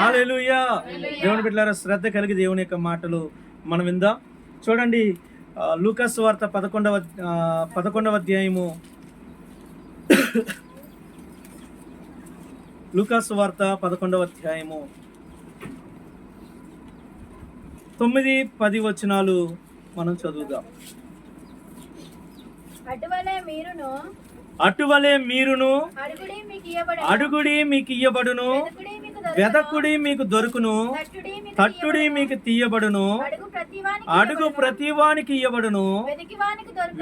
హల్లెలూయా. దేవుని బిడ్డలారా, శ్రద్ధ కలిగి దేవుని యొక్క మాటలు మనం విందాం. చూడండి, లూకా సువార్త 11వ అధ్యాయము. లూకా సువార్త 11వ అధ్యాయము 9-10 వచనాలు మనం చదువుదాం. అటువలే మీరును అడుగుడి మీకు ఇయ్యబడును, వెదకుడి మీకు దొరుకును, తట్టుడి మీకు తీయబడును, అడుగు ప్రతివానికి ఇయ్యబడును,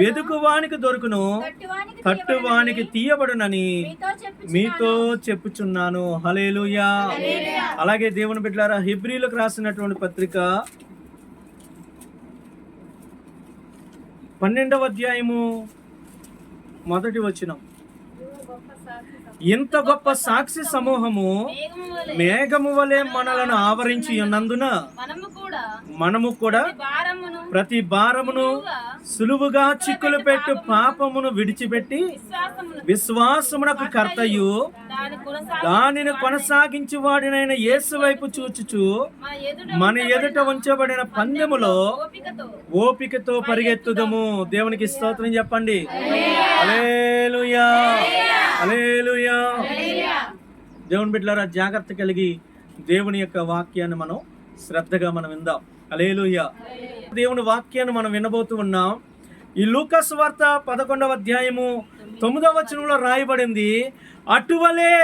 వెదుకువానికి దొరుకును, తట్టువానికి తీయబడునని మీతో చెప్పుచున్నాను. హల్లెలూయా. అలాగే దేవుని బిడ్డలారా, హెబ్రీలకు రాసినటువంటి పత్రిక 12వ అధ్యాయము 1వ వచనం. ఇంత గొప్ప సాక్షి సమూహము మేఘము వలె మనలను ఆవరించి ఉన్నందున మనము కూడా ప్రతి భారమును సులువుగా చిక్కులు పెట్టు పాపమును విడిచిపెట్టి విశ్వాసమునకు కర్తయు దానిని కొనసాగించి వాడినైన యేసు వైపు చూచుచు మన ఎదుట ఉంచబడిన పందెములో ఓపికతో పరిగెత్తుదము. దేవునికి స్తోత్రం చెప్పండి. హల్లెలూయా, హల్లెలూయా. దేవుని బిడ్డలారా, జాగ్రత్త కలిగి దేవుని యొక్క వాక్యాన్ని మనం శ్రద్ధగా మనం విందాం. హల్లెలూయా. దేవుని వాక్యాన్ని మనం వినబోతూ ఉన్నాం. ఈ లూకా సువార్త 11వ అధ్యాయము 9వ వచనంలో రాయబడింది, అటువలే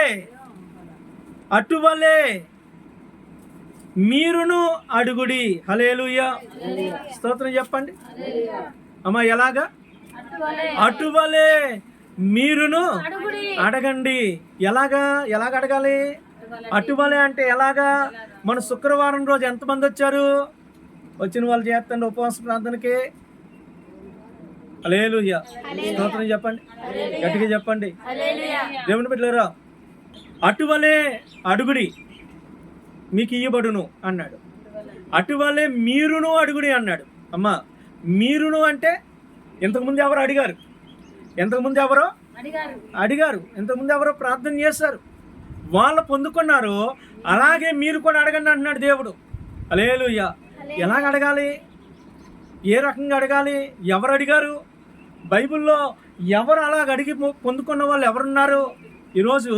మీరును అడుగుడి. హల్లెలూయా. స్తోత్రం చెప్పండి అమ్మా. ఎలాగా? అటువలే మీరును అడగండి. ఎలాగ అడగాలి? అటువలే అంటే ఎలాగా? మన శుక్రవారం రోజు ఎంతమంది వచ్చారు? వచ్చిన వాళ్ళు చేస్తండి ఉపవాస ప్రార్థనకి. హల్లెలూయా. స్తోత్రం చెప్పండి, గట్టిగా చెప్పండి. దేవుని బిడ్డలారా, అటువలే అడుగుడి మీకు ఇయ్యబడును అన్నాడు. అటువలే మీరును అడుగుడి అన్నాడు. అమ్మా, మీరును అంటే ఇంతకుముందు ఎవరు అడిగారు? ఇంతకుముందు ఎవరో అడిగారు, ఇంతకుముందు ఎవరో ప్రార్థన చేశారు, వాళ్ళు పొందుకున్నారు. అలాగే మీరు కూడా అడగండి అంటున్నాడు దేవుడు. హల్లెలూయా. ఎలాగ అడగాలి? ఏ రకంగా అడగాలి? ఎవరు అడిగారు? బైబిల్లో ఎవరు అలాగ అడిగి పొందుకున్న వాళ్ళు ఎవరున్నారు? ఈరోజు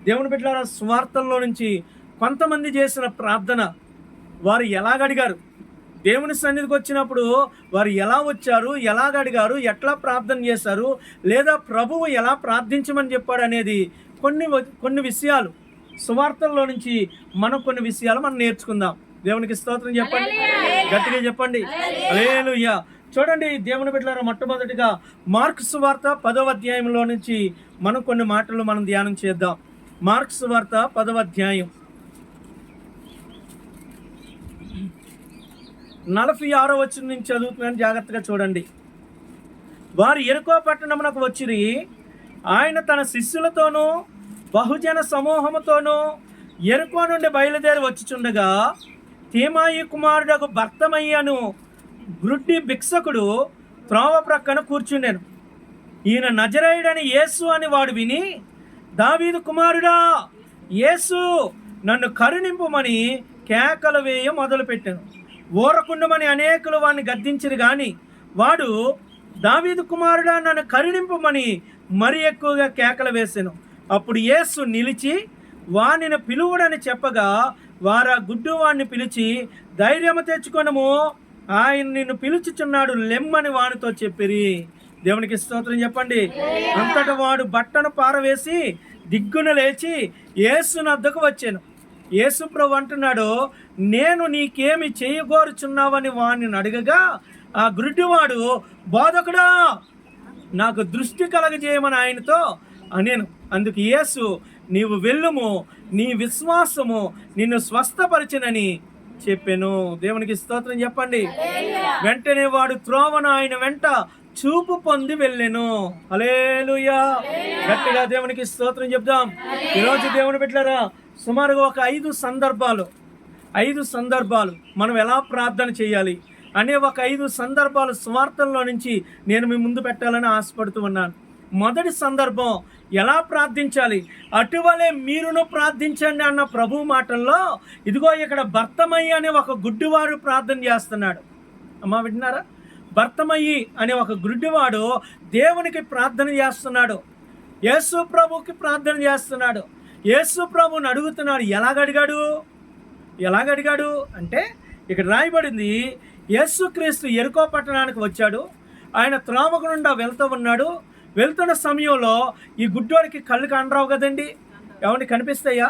దేవుని బిడ్డలారా, స్వార్థంలో నుంచి కొంతమంది చేసిన ప్రార్థన, వారు ఎలాగ అడిగారు, దేవుని సన్నిధికి వచ్చినప్పుడు వారు ఎలా వచ్చారు, ఎలాగ అడిగారు, ఎట్లా ప్రార్థన చేశారు, లేదా ప్రభువు ఎలా ప్రార్థించమని చెప్పాడు అనేది కొన్ని విషయాలు సువార్తల్లో నుంచి మనం కొన్ని విషయాలు మనం నేర్చుకుందాం. దేవునికి స్తోత్రం చెప్పండి, గట్టిగా చెప్పండి. హల్లెలూయా. చూడండి దేవుని బిడ్డలారా, మొట్టమొదటిగా మార్కు సువార్త 10వ అధ్యాయంలో నుంచి మనం కొన్ని మాటలు మనం ధ్యానం చేద్దాం. మార్కు సువార్త 10వ అధ్యాయం 46వ వచనం నుంచి చదువుతున్నాను, జాగ్రత్తగా చూడండి. వారు యెరికో పట్టణమునకు వచ్చిరి. ఆయన తన శిష్యులతోనూ బహుజన సమూహముతోనూ యెరికో నుండి బయలుదేరి వచ్చుచుండగా తీమాయి కుమారుడకు బర్తమయ్యను గ్రుడ్డి భిక్షకుడు త్రోవ ప్రక్కన కూర్చుండెను. ఈయన నజరేయుడని యేసు అని వాడు విని, దావీదు కుమారుడా యేసు, నన్ను కరుణింపుమని కేకలు వేయ మొదలుపెట్టాను. ఊరకుండమని అనేకులు వాడిని గద్దించిరు గాని వాడు, దావీదు కుమారుడా నన్ను కరుణింపుమని మరి ఎక్కువగా కేకలు వేసాను. అప్పుడు యేసు నిలిచి వానిని పిలువుడని చెప్పగా వారు ఆ గుడ్డువాడిని పిలిచి, ధైర్యము తెచ్చుకొనము, ఆయన నిన్ను పిలుచుచున్నాడు, లెమ్మని వానితో చెప్పిరి. దేవునికి స్తోత్రం చెప్పండి. అంతటా వాడు బట్టను పారవేసి దిగ్గున లేచి యేసు వద్దకు వచ్చాను. యేసు ప్రభు అంటున్నాడు, నేను నీకేమి చేయగోరుచున్నావని వాడిని అడగగా ఆ గుడ్డివాడు, బోధకుడా నాకు దృష్టి కలగజేయమని ఆయనతో అనేను. అందుకు యేసు, నీవు వెళ్ళుము, నీ విశ్వాసము నిన్ను స్వస్థపరిచినని చెప్పాను. దేవునికి స్తోత్రం చెప్పండి. వెంటనే వాడు త్రోవను ఆయన వెంట చూపు పొంది వెళ్ళెను. హల్లెలూయా. గట్టిగా దేవునికి స్తోత్రం చెప్దాం. ఈరోజు దేవుని బిడ్డలారా, సుమారుగా ఒక 5 సందర్భాలు మనం ఎలా ప్రార్థన చేయాలి అనే ఒక 5 సందర్భాలు స్వార్థంలో నుంచి నేను మీ ముందు పెట్టాలని ఆశపడుతూ ఉన్నాను. మొదటి సందర్భం, ఎలా ప్రార్థించాలి, అటువలే మీరును ప్రార్థించండి అన్న ప్రభు మాటల్లో ఇదిగో ఇక్కడ భర్తమయ్యి అనే ఒక గుడ్డివాడు ప్రార్థన చేస్తున్నాడు. అమ్మా వింటున్నారా? భర్తమయ్యి అనే ఒక గుడ్డివాడు దేవునికి ప్రార్థన చేస్తున్నాడు, యేసు ప్రభుకి ప్రార్థన చేస్తున్నాడు. యేసు ప్రభుని అడుగుతున్నాడు. ఎలాగడిగాడు అంటే ఇక్కడ రాయబడింది, యేసుక్రీస్తు యెరికో పట్టణానికి వచ్చాడు. ఆయన త్రోవ గుండా వెళ్తూ ఉన్నాడు. వెళ్తున్న సమయంలో ఈ గుడ్డివాడికి కళ్ళు కండరావు కదండి, ఏమంటే కనిపిస్తాయా?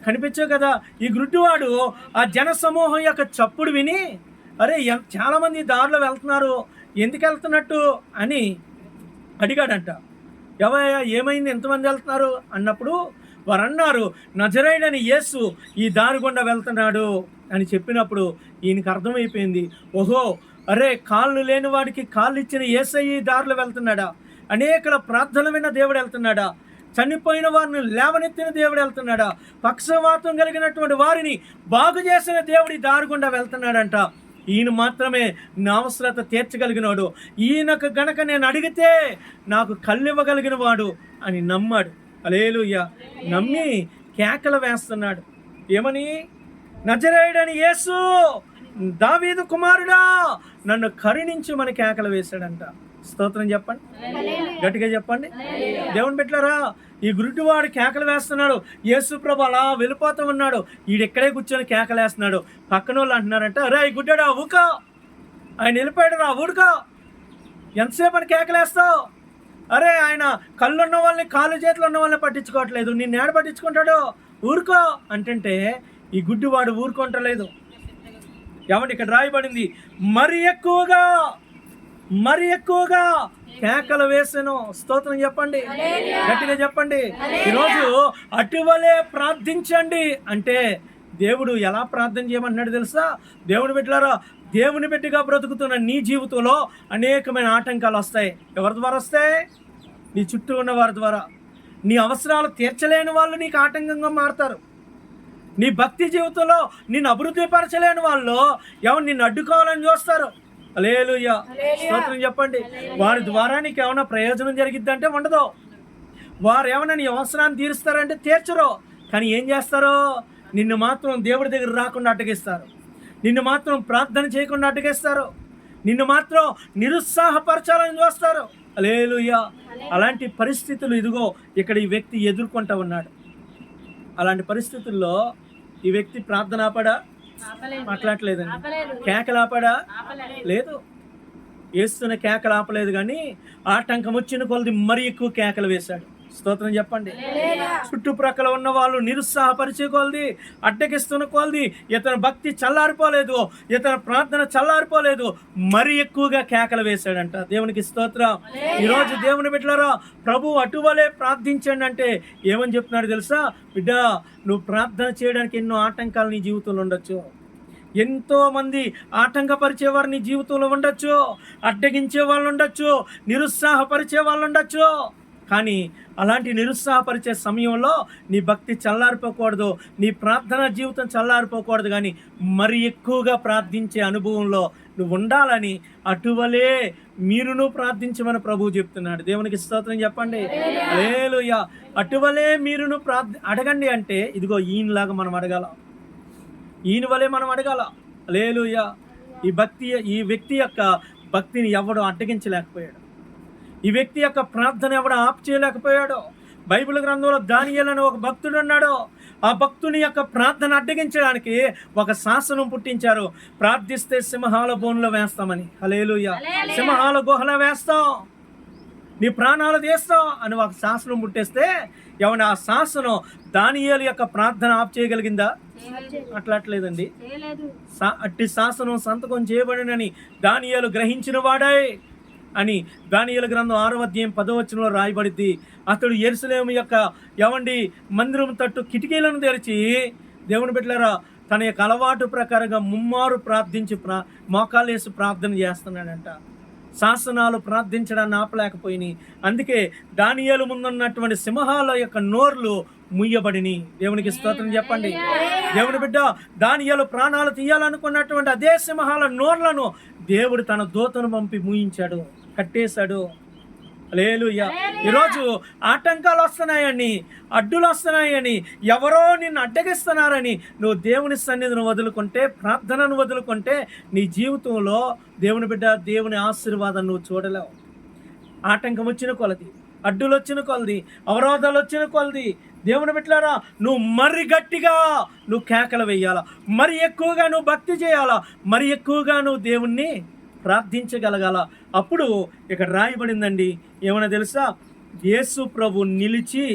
కనిపించవు కదా. ఈ గుడ్డివాడు ఆ జన సమూహం యొక్క చప్పుడు విని, అరే చాలామంది దారిలో వెళ్తున్నారు, ఎందుకు వెళ్తున్నట్టు అని అడిగాడంట. ఎవయ్యా ఏమైంది, ఎంతమంది వెళ్తున్నారు అన్నప్పుడు వారు అన్నారు, నజరేయుడైన యేసు ఈ దారి గుండా వెళ్తున్నాడు అని చెప్పినప్పుడు ఈయనకి అర్థమైపోయింది, ఓహో అరే కాళ్ళు లేని వాడికి కాళ్ళు ఇచ్చిన యేసయ్య ఈ దారిలో వెళ్తున్నాడా, అనేకల ప్రార్థనలు విన్న దేవుడు వెళ్తున్నాడా, చనిపోయిన వారిని లేవనెత్తిన దేవుడు వెళ్తున్నాడా, పక్షవాతం కలిగినటువంటి వారిని బాగు చేసిన దేవుడి దారి గుండా వెళ్తున్నాడంట. ఈయన మాత్రమే నా అవసరత తీర్చగలిగినవాడు, ఈయనకు గనక నేను అడిగితే నాకు కళ్ళివ్వగలిగిన వాడు అని నమ్మాడు. హల్లెలూయా. నమ్మి కేకలు వేస్తున్నాడు. ఏమని? నజరేయుడైన యేసు, దావీదు కుమారుడా, నన్ను కరుణించమని కేకలు వేశాడంట. స్తోత్రం చెప్పండి, గట్టిగా చెప్పండి. దేవుని బిడ్డలారా, ఈ గుడ్డివాడు కేకలు వేస్తున్నాడు. యేసు ప్రభు అలా వెళ్ళిపోతూ ఉన్నాడు. ఈడెక్కడే కూర్చొని కేకలు వేస్తున్నాడు. పక్కన వాళ్ళు అంటున్నారంట, అరే ఈ గుడ్డాడా ఊకో, ఆయన వెళ్ళిపోయాడు రా ఊడుకో, ఎంతసేపు అని కేకలేస్తావు? అరే ఆయన కళ్ళు ఉన్న వాళ్ళని కాళ్ళు చేతులు ఉన్న వాళ్ళని పట్టించుకోవట్లేదు, నిన్ను ఏడ పట్టించుకుంటాడు, ఊరుకో అంటుంటే ఈ గుడ్డివాడు ఊరుకుంటలేదు. ఏమంటే ఇక్కడ రాయబడింది, మరి ఎక్కువగా కేకలు వేసాను. స్తోత్రం చెప్పండి, గట్టిగా చెప్పండి. ఈరోజు అటువలే ప్రార్థించండి అంటే దేవుడు ఎలా ప్రార్థన చేయమంటున్నాడు తెలుసా? దేవుని బిడ్డలారా, దేవుని బిడ్డగా బ్రతుకుతున్న నీ జీవితంలో అనేకమైన ఆటంకాలు వస్తాయి. ఎవరి ద్వారా వస్తాయి? నీ చుట్టూ ఉన్న వారి ద్వారా. నీ అవసరాలు తీర్చలేని వాళ్ళు నీకు ఆటంకంగా మారుతారు. నీ భక్తి జీవితంలో నిన్ను అభివృద్ధి పరచలేని వాళ్ళు ఎవరు నిన్ను అడ్డుకోవాలని చూస్తారు. హల్లెలూయా, స్తోత్రం చెప్పండి. వారి ద్వారా నీకు ఏమైనా ప్రయోజనం జరిగిద్దంటే ఉండదు. వారు ఏమైనా నీ అవసరాన్ని తీరుస్తారంటే తీర్చరు. కానీ ఏం చేస్తారో, నిన్ను మాత్రం దేవుడి దగ్గర రాకుండా అడ్డగిస్తారు, నిన్ను మాత్రం ప్రార్థన చేయకుండా అడ్డగిస్తారు, నిన్ను మాత్రం నిరుత్సాహపరచాలని చూస్తారు. హల్లెలూయా. అలాంటి పరిస్థితులు ఇదిగో ఇక్కడ ఈ వ్యక్తి ఎదుర్కొంటూ ఉన్నాడు. అలాంటి పరిస్థితుల్లో ఈ వ్యక్తి ప్రార్థన ఆపడా? మాట్లాడలేదండి. కేకలు ఆపడా? లేదు. వేస్తున్న కేకలు ఆపలేదు, కానీ ఆటంకం వచ్చిన కొలది మరీ ఎక్కువ కేకలు వేశాడు. స్తోత్రం చెప్పండి. చుట్టుప్రక్కల ఉన్న వాళ్ళు నిరుత్సాహపరిచే కొలది, అడ్డగిస్తున్న కొలది ఇతని భక్తి చల్లారిపోలేదు, ఇతని ప్రార్థన చల్లారిపోలేదు, మరీ ఎక్కువగా కేకలు వేశాడంట. దేవునికి స్తోత్రం. ఈరోజు దేవుని బిడ్డలారా, ప్రభు అటువలే ప్రార్థించండి అంటే ఏమని చెప్తున్నాడు తెలుసా? బిడ్డ, నువ్వు ప్రార్థన చేయడానికి ఎన్నో ఆటంకాలు నీ జీవితంలో ఉండొచ్చు, ఎంతోమంది ఆటంకపరిచేవారు నీ జీవితంలో ఉండొచ్చు, అడ్డగించే వాళ్ళు ఉండొచ్చు, నిరుత్సాహపరిచే వాళ్ళు ఉండొచ్చు. కానీ అలాంటి నిరుత్సాహపరిచే సమయంలో నీ భక్తి చల్లారిపోకూడదు, నీ ప్రార్థన జీవితం చల్లారిపోకూడదు, కానీ మరి ఎక్కువగా ప్రార్థించే అనుభవంలో నువ్వు ఉండాలని అటువలే మీరును ప్రార్థించమని ప్రభువు చెప్తున్నాడు. దేవునికి స్తోత్రం చెప్పండి. హల్లెలూయా. అటువలే మీరును అడగండి అంటే ఇదిగో ఈయనలాగా మనం అడగాల, ఈయన వలే మనం అడగాల. హల్లెలూయా. ఈ వ్యక్తి యొక్క భక్తిని ఎవడు అడ్డగించలేకపోయాడు, ఈ వ్యక్తి యొక్క ప్రార్థన ఎవడు ఆప్ చేయలేకపోయాడు. బైబిల్ గ్రంథంలో దానియేలు అనే ఒక భక్తుడు ఉన్నాడు. ఆ భక్తుని యొక్క ప్రార్థన అడ్డగించడానికి ఒక శాసనం పుట్టించారు. ప్రార్థిస్తే సింహాల బోన్లో వేస్తామని. హల్లెలూయా. సింహాల గుహలో వేస్తాం, నీ ప్రాణాలు తీస్తాం అని ఒక శాసనం పుట్టేస్తే ఏమన్నా ఆ శాసనం దానియేలు యొక్క ప్రార్థన ఆప్ చేయగలిగిందా? అట్లట్లేదండి. అట్టి శాసనం సంతకం చేయబడినని దానియేలు గ్రహించిన వాడే అని దానియేలు గ్రంథం 6వ అధ్యాయం 10వ వచనంలో రాయబడింది. అతడు యెరూషలేము యొక్క మందిరం తట్టు కిటికీలను తెరిచి, దేవుని బిడ్డలారా, తన యొక్క అలవాటు ప్రకారంగా ముమ్మారు ప్రార్థించి మోకాళ్ళు వేసి ప్రార్థన చేస్తున్నాడంట. శాసనాలు ప్రార్థించడాన్ని ఆపలేకపోయినాయి. అందుకే దానియేలు ముందున్నటువంటి సింహాల యొక్క నోర్లు ముయ్యబడిని. దేవునికి స్తోత్రం చెప్పండి. దేవుని బిడ్డ, దానియేలు ప్రాణాలు తీయాలనుకున్నటువంటి అదే సింహాల నోర్లను దేవుడు తన దూతను పంపి మూయించాడు, కట్టేశాడు. హల్లెలూయా. ఈరోజు ఆటంకాలు వస్తున్నాయని, అడ్డులు వస్తున్నాయని, ఎవరో నిన్ను అడ్డగిస్తున్నారని నువ్వు దేవుని సన్నిధిని వదులుకుంటే, ప్రార్థనను వదులుకుంటే నీ జీవితంలో దేవుని బిడ్డ దేవుని ఆశీర్వాదం నువ్వు చూడలేవు. ఆటంకం వచ్చిన కొలది, అడ్డులు వచ్చిన కొలది, అవరోధాలు వచ్చిన కొలది దేవుని బిడ్డలారా నువ్వు మరి గట్టిగా నువ్వు కేకలు వేయాలా, మరి ఎక్కువగా నువ్వు భక్తి చేయాలా, మరి ఎక్కువగా నువ్వు దేవుణ్ణి ప్రార్థించగలగాల. అప్పుడు ఇక్కడ రాయబడిందండి, ఏమైనా తెలుసా? యేసు ప్రభు నిలిచి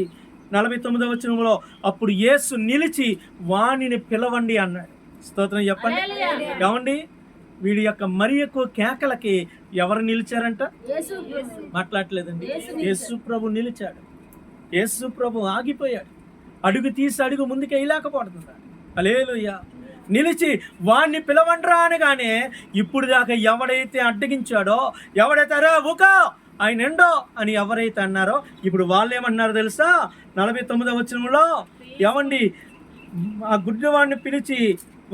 49వ వచనంలో అప్పుడు యేసు నిలిచి వానిని పిలవండి అన్నాడు. స్తోత్రం చెప్పండి. ఏమండి వీడి యొక్క మరి ఎక్కువ కేకలకి ఎవరు నిలిచారంట? మాట్లాడలేదండి. యేసు ప్రభు నిలిచాడు. యేసు ప్రభు ఆగిపోయాడు. అడుగు తీసి అడుగు ముందుకు వేయలేకపోతున్నాడు. హల్లెలూయా. నిలిచి వాణ్ణి పిలవండ్రా అనగానే ఇప్పుడు దాకా ఎవడైతే అడ్డగించాడో, ఎవడైతే రా ఊకా ఆయన ఎండో అని ఎవరైతే అన్నారో ఇప్పుడు వాళ్ళు ఏమన్నారు తెలుసా? 49వ వచనంలో ఏమండి ఆ గుడ్డివాడిని పిలిచి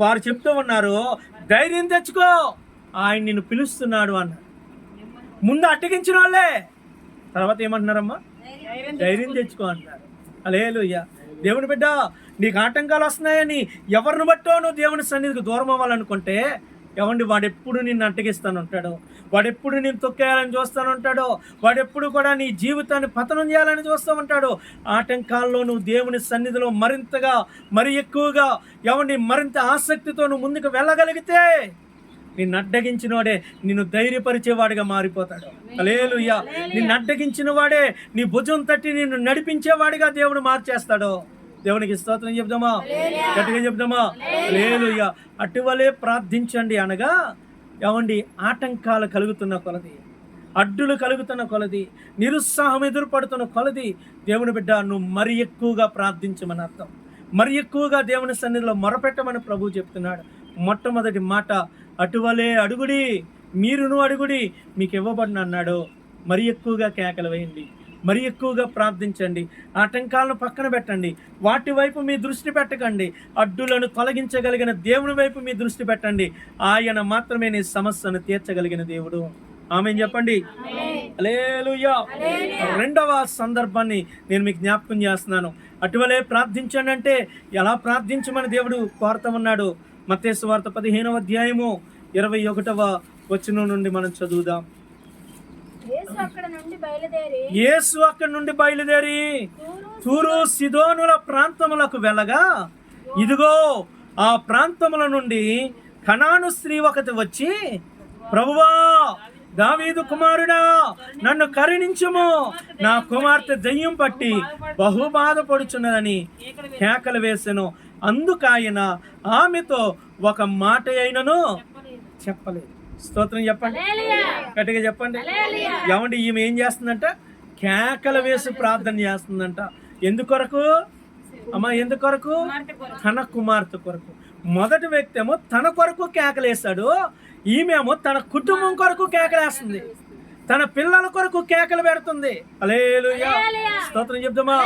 వారు చెప్తూ ఉన్నారు, ధైర్యం తెచ్చుకో ఆయన నిన్ను పిలుస్తున్నాడు అన్నారు. ముందు అడ్డగించిన వాళ్ళే తర్వాత ఏమంటున్నారమ్మా? ధైర్యం తెచ్చుకో అంటారు. హల్లెలూయా. దేవుని బిడ్డ నీకు ఆటంకాలు వస్తున్నాయని ఎవరిని బట్టో నువ్వు దేవుని సన్నిధికి దూరం అవ్వాలనుకుంటే ఏమండి వాడెప్పుడు నిన్ను అడ్డగిస్తానుంటాడు, వాడెప్పుడు నేను తొక్కేయాలని చూస్తానుంటాడు, వాడెప్పుడు కూడా నీ జీవితాన్ని పతనం చేయాలని చూస్తూ ఉంటాడు. ఆటంకాల్లో నువ్వు దేవుని సన్నిధిలో మరింతగా మరి ఎక్కువగా ఏమండి మరింత ఆసక్తితో నువ్వు ముందుకు వెళ్ళగలిగితే నిన్ను అడ్డగించిన వాడే నిన్ను ధైర్యపరిచేవాడిగా మారిపోతాడు. హల్లెలూయా. నిన్ను అడ్డగించిన వాడే నీ భుజం తట్టి నిన్ను నడిపించేవాడిగా దేవుడు మార్చేస్తాడు. దేవునికి స్తోత్రం చెప్దామా? గట్టిగా చెప్దామా? హల్లెలూయా. అటువలే ప్రార్థించండి అనగా ఏమండి ఆటంకాలు కలుగుతున్న కొలది, అడ్డులు కలుగుతున్న కొలది, నిరుత్సాహం ఎదురుపడుతున్న కొలది దేవుని బిడ్డ నువ్వు మరి ఎక్కువగా ప్రార్థించమని అర్థం. మరి ఎక్కువగా దేవుని సన్నిధిలో మొరపెట్టమని ప్రభువు చెప్తున్నాడు. మొట్టమొదటి మాట అటువలే అడుగుడి, మీరును అడుగుడి మీకు ఇవ్వబడిన అన్నాడు. మరి ఎక్కువగా కేకలు వేయండి, మరి ఎక్కువగా ప్రార్థించండి, ఆటంకాలను పక్కన పెట్టండి, వాటి వైపు మీ దృష్టి పెట్టకండి, అడ్డులను తొలగించగలిగిన దేవుని వైపు మీ దృష్టి పెట్టండి. ఆయన మాత్రమే నీ సమస్యను తీర్చగలిగిన దేవుడు. ఆమేన్ చెప్పండి. హల్లెలూయా. రెండవ సందర్భాన్ని నేను మీకు జ్ఞాపకం చేస్తున్నాను. అటువలే ప్రార్థించండి అంటే ఎలా ప్రార్థించమని దేవుడు కోరుతా ఉన్నాడు. మత్తయి సువార్త 15వ అధ్యాయము 21వ వచనం నుండి మనం చదువుదాం. యేసు అక్కడి నుండి బయలుదేరి తూరు సిదోనుల ప్రాంతములకు వెళ్ళగా ఇదిగో ఆ ప్రాంతముల నుండి కనాను స్త్రీ ఒకటి వచ్చి, ప్రభువా దావీదు కుమారుడా నన్ను కరుణించుము, నా కుమార్తె దయ్యం పట్టి బహు బాధపడుచున్నదని కేకలు వేసెను. అందుకాయన ఆమెతో ఒక మాట అయినను చెప్పలేదు. స్తోత్రం చెప్పండి, గట్టిగా చెప్పండి. ఏమండి ఈమె ఏం చేస్తుందంట? కేకలు వేసి ప్రార్థన చేస్తుందంట. ఎందుకొరకు అమ్మా? ఎందుకొరకు? తన కుమార్తె కొరకు. మొదటి వ్యక్తి ఏమో తన కొరకు కేకలేస్తాడు, ఈమెమో తన కుటుంబం కొరకు కేకలేస్తుంది, తన పిల్లల కొరకు కేకలు పెడుతుంది. హల్లెలూయా. స్తోత్రం చెప్దామా?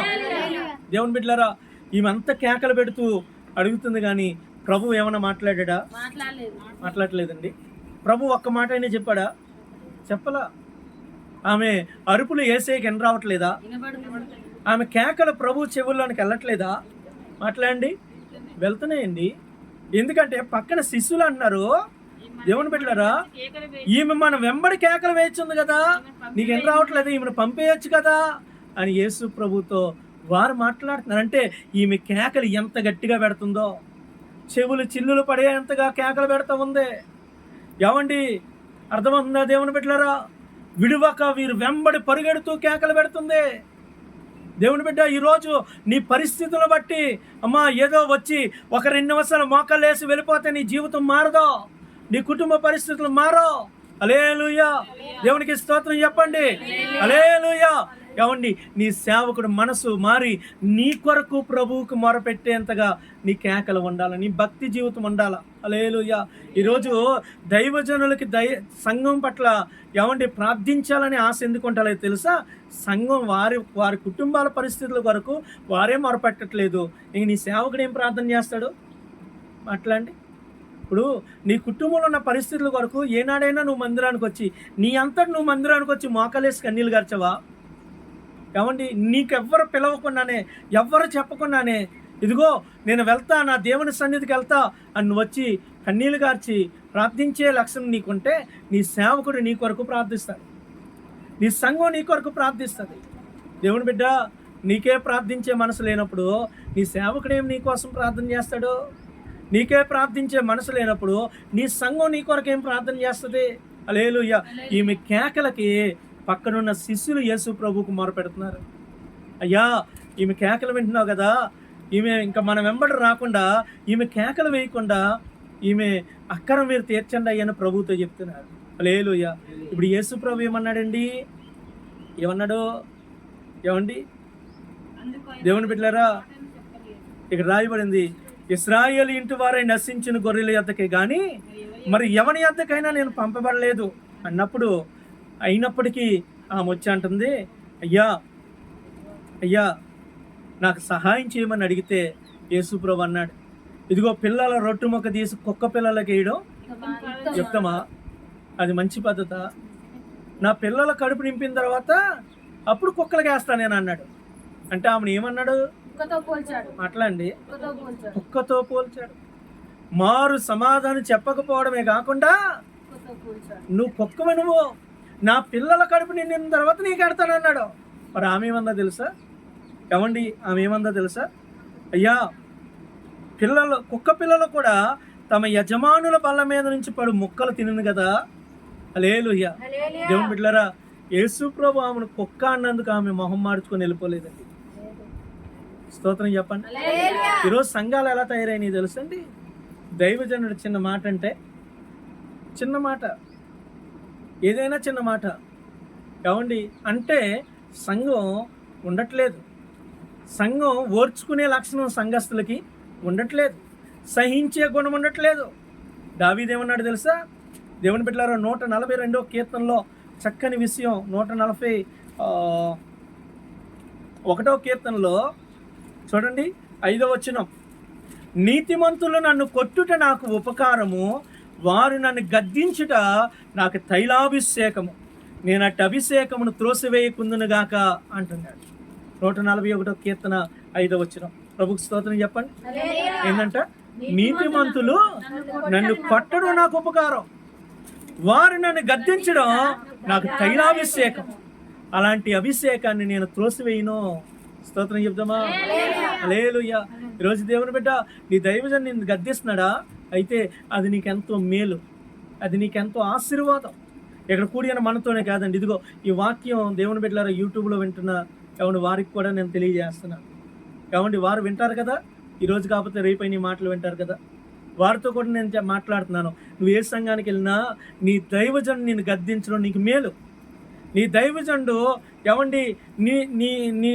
దేవుని బిడ్డలారా ఈమె అంతా కేకలు పెడుతూ అడుగుతుంది, కానీ ప్రభు ఏమన్నా మాట్లాడా? మాట్లాడలేదండి. ప్రభు ఒక్క మాట అయినా చెప్పాడా? చెప్పలా. ఆమె అరుపులు యేసేకి ఎన్ని రావట్లేదా? ఆమె కేకలు ప్రభు చెవుల్లోనికి వెళ్ళట్లేదా? మాట్లాడండి. వెళ్తున్నాయండి. ఎందుకంటే పక్కన శిష్యులు అంటున్నారు, దేవుని బిడ్డలారా ఈమె మన వెంబడి కేకలు వేయచ్చుంది కదా, నీకు ఎన్ని రావట్లేదు, ఈమెను పంపేయచ్చు కదా అని యేసు ప్రభుతో వారు మాట్లాడుతున్నారు. అంటే ఈమె కేకలు ఎంత గట్టిగా పెడుతుందో, చెవులు చిల్లులు పడేంతగా కేకలు పెడతా ఉంది. ఏమండి అర్థమవుతుందా? దేవుని బిడ్డలారా విడువక వీరు వెంబడి పరిగెడుతూ కేకలు పెడుతుంది. దేవుని బిడ్డ ఈరోజు నీ పరిస్థితులను బట్టి అమ్మా ఏదో వచ్చి ఒక 2 నిమిషాలు మోకాళ్ళు వేసి వెళ్ళిపోతే నీ జీవితం మారదో, నీ కుటుంబ పరిస్థితులు మారో. హల్లెలూయా. దేవునికి స్తోత్రం చెప్పండి. హల్లెలూయా. ఏమండి నీ సేవకుడు మనసు మారి నీ కొరకు ప్రభువుకు మొరపెట్టేంతగా నీ కేకలు ఉండాలి, నీ భక్తి జీవితం ఉండాలి. హల్లెలూయా. ఈరోజు దైవజనులకి సంఘం పట్ల ఏమండి ప్రార్థించాలని ఆశ ఎందుకు ఉండాలో తెలుసా? సంఘం వారి కుటుంబాల పరిస్థితుల కొరకు వారే మొరపెట్టట్లేదు. ఇంక నీ సేవకుడు ఏం ప్రార్థన చేస్తాడు? మాట్లాడండి. ఇప్పుడు నీ కుటుంబంలో ఉన్న పరిస్థితుల కొరకు ఏనాడైనా నువ్వు మందిరానికి వచ్చి నీ అంతటి నువ్వు మందిరానికి వచ్చి మోకాలేసి కన్నీళ్ళు గార్చవా? ఏమండి, నీకెవ్వరు పిలవకుండానే, ఎవ్వరు చెప్పకుండానే, ఇదిగో నేను వెళ్తా, నా దేవుని సన్నిధికి వెళ్తా అని నువ్వు వచ్చి కన్నీళ్ళు గార్చి ప్రార్థించే లక్షణం నీకుంటే నీ సేవకుడు నీ కొరకు ప్రార్థిస్తాడు, నీ సంఘం నీ కొరకు ప్రార్థిస్తుంది. దేవుని బిడ్డ, నీకే ప్రార్థించే మనసు లేనప్పుడు నీ సేవకుడేం నీ కోసం ప్రార్థన చేస్తాడు? నీకే ప్రార్థించే మనసు లేనప్పుడు నీ సంఘం నీ కొరకు ఏం ప్రార్థన చేస్తుంది? హల్లెలూయా. ఈమె కేకలకి పక్కనున్న శిష్యులు యేసు ప్రభువుకు మొరపెడుతున్నారు. అయ్యా, ఈమె కేకలు వింటున్నావు కదా, ఈమె ఇంకా మన వెంబడి రాకుండా, ఈమె కేకలు వేయకుండా ఈమె అక్కరం మీరు తీర్చండి అయ్యని ప్రభువుతో చెప్తున్నారు. హల్లెలూయా. ఇప్పుడు యేసు ప్రభు ఏమన్నాడండి? ఏమన్నాడు? ఏమండి దేవుని బిడ్డలారా, ఇక్కడ రాయబడింది, ఇశ్రాయేలు ఇంటి వారై నశించిన గొర్రెల యొద్దకే కానీ మరి ఎవని యొద్దకైనా నేను పంపబడలేదు అన్నప్పుడు, అయినప్పటికీ ఆమె వచ్చి అంటుంది, అయ్యా అయ్యా నాకు సహాయం చేయమని అడిగితే యేసుప్రభు అన్నాడు, ఇదిగో పిల్లల రొట్టె మొక్క తీసి కుక్క పిల్లలకి వేయడం చెప్తామా? అది మంచి పద్ధత? నా పిల్లల కడుపు నింపిన తర్వాత అప్పుడు కుక్కలకి వేస్తాను నేను అన్నాడు. అంటే ఆమెను ఏమన్నాడు? అట్లా అండి, కుక్కతో పోల్చాడు. మారు సమాధానం చెప్పకపోవడమే కాకుండా నువ్వు కుక్కవి, నువ్వు నా పిల్లల కడుపు నిండిన తర్వాత నీకు ఎడతానన్నాడు. మరి ఆమె ఏమందా తెలుసా? ఏమండి, ఆమె ఏమందా తెలుసా? అయ్యా, పిల్లలు, కుక్క పిల్లలు కూడా తమ యజమానుల బల్ల మీద నుంచి పడు ముక్కలు తినను కదా. హల్లెలూయా. దేవుని బిడ్డలారా, యేసు ప్రభు ఆమెను కుక్క అన్నందుకు ఆమె మొహం మార్చుకొని వెళ్ళిపోలేదండి. స్తోత్రం చెప్పండి. ఈరోజు సంఘాలు ఎలా తయారైనాయి తెలుసండి? దైవజనుడు చిన్న మాట అంటే, చిన్న మాట, ఏదైనా చిన్న మాట ఏమండి అంటే సంఘం ఉండట్లేదు. సంఘం ఓర్చుకునే లక్షణం సంఘస్థులకి ఉండట్లేదు. సహించే గుణం ఉండట్లేదు. దావీదేమన్నాడు తెలుసా? దేవుని బిడ్డలారా, 142వ కీర్తనలో చక్కని విషయం, 141వ కీర్తనలో చూడండి, 5వ వచనం, నీతిమంతులు నన్ను కొట్టుట నాకు ఉపకారము, వారు నన్ను గద్దించుట నాకు తైలాభిషేకము, నేను అట్టి అభిషేకమును త్రోసివేయకుందునుగాక అంటున్నాడు. 141వ కీర్తన 5వ వచనం. ప్రభుకు స్తోత్రం చెప్పండి. ఏంటంట? నీతిమంతులు నన్ను కొట్టడం నాకు ఉపకారం, వారు నన్ను గద్దించడం నాకు తైలాభిషేకం, అలాంటి అభిషేకాన్ని నేను త్రోసివేయను. స్తోత్రం చెప్దామా? హల్లెలూయా. ఈరోజు దేవుని బిడ్డ, నీ దైవజన్ నిన్ను గద్దిస్తున్నాడా? అయితే అది నీకెంతో మేలు, అది నీకెంతో ఆశీర్వాదం. ఇక్కడ కూడి అని మనతోనే కాదండి, ఇదిగో ఈ వాక్యం దేవుని బిడ్డలారా యూట్యూబ్లో వింటున్న ఏమండి వారికి కూడా నేను తెలియజేస్తున్నాను. ఏమండి, వారు వింటారు కదా, ఈరోజు కాకపోతే రేపై నీ మాటలు వింటారు కదా, వారితో కూడా నేను మాట్లాడుతున్నాను. నువ్వు ఏ సంఘానికి వెళ్ళినా నీ దైవజను నిన్ను గద్దించడం నీకు మేలు. నీ దైవజనుడు ఏమండి నీ నీ నీ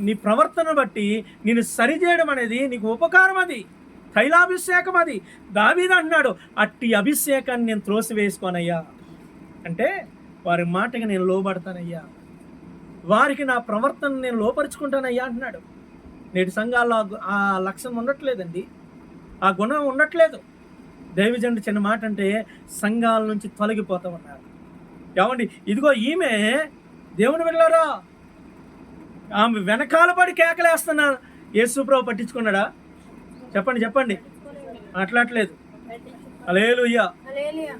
నీ ప్రవర్తన బట్టి నేను సరిచేయడం అనేది నీకు ఉపకారం, అది తైలాభిషేకం. అది దావీదు అంటున్నాడు, అట్టి అభిషేకాన్ని నేను త్రోసివేసుకోనయ్యా, అంటే వారి మాటకి నేను లోబడతానయ్యా, వారికి నా ప్రవర్తన నేను లోపరుచుకుంటానయ్యా అంటున్నాడు. నేటి సంఘాల్లో ఆ లక్షణం ఉండట్లేదండి, ఆ గుణం ఉండట్లేదు. దైవజనుడు చిన్న మాట అంటే సంఘాల నుంచి తొలగిపోతూ ఉన్నారు. ఏమండి, ఇదిగో ఈమె దేవుని బిడ్డలారా, ఆమె వెనకాల పడి కేకలేస్తున్నా యేసుప్రభు పట్టించుకున్నాడా? చెప్పండి చెప్పండి. మాట్లాడలేదు. హల్లెలూయా.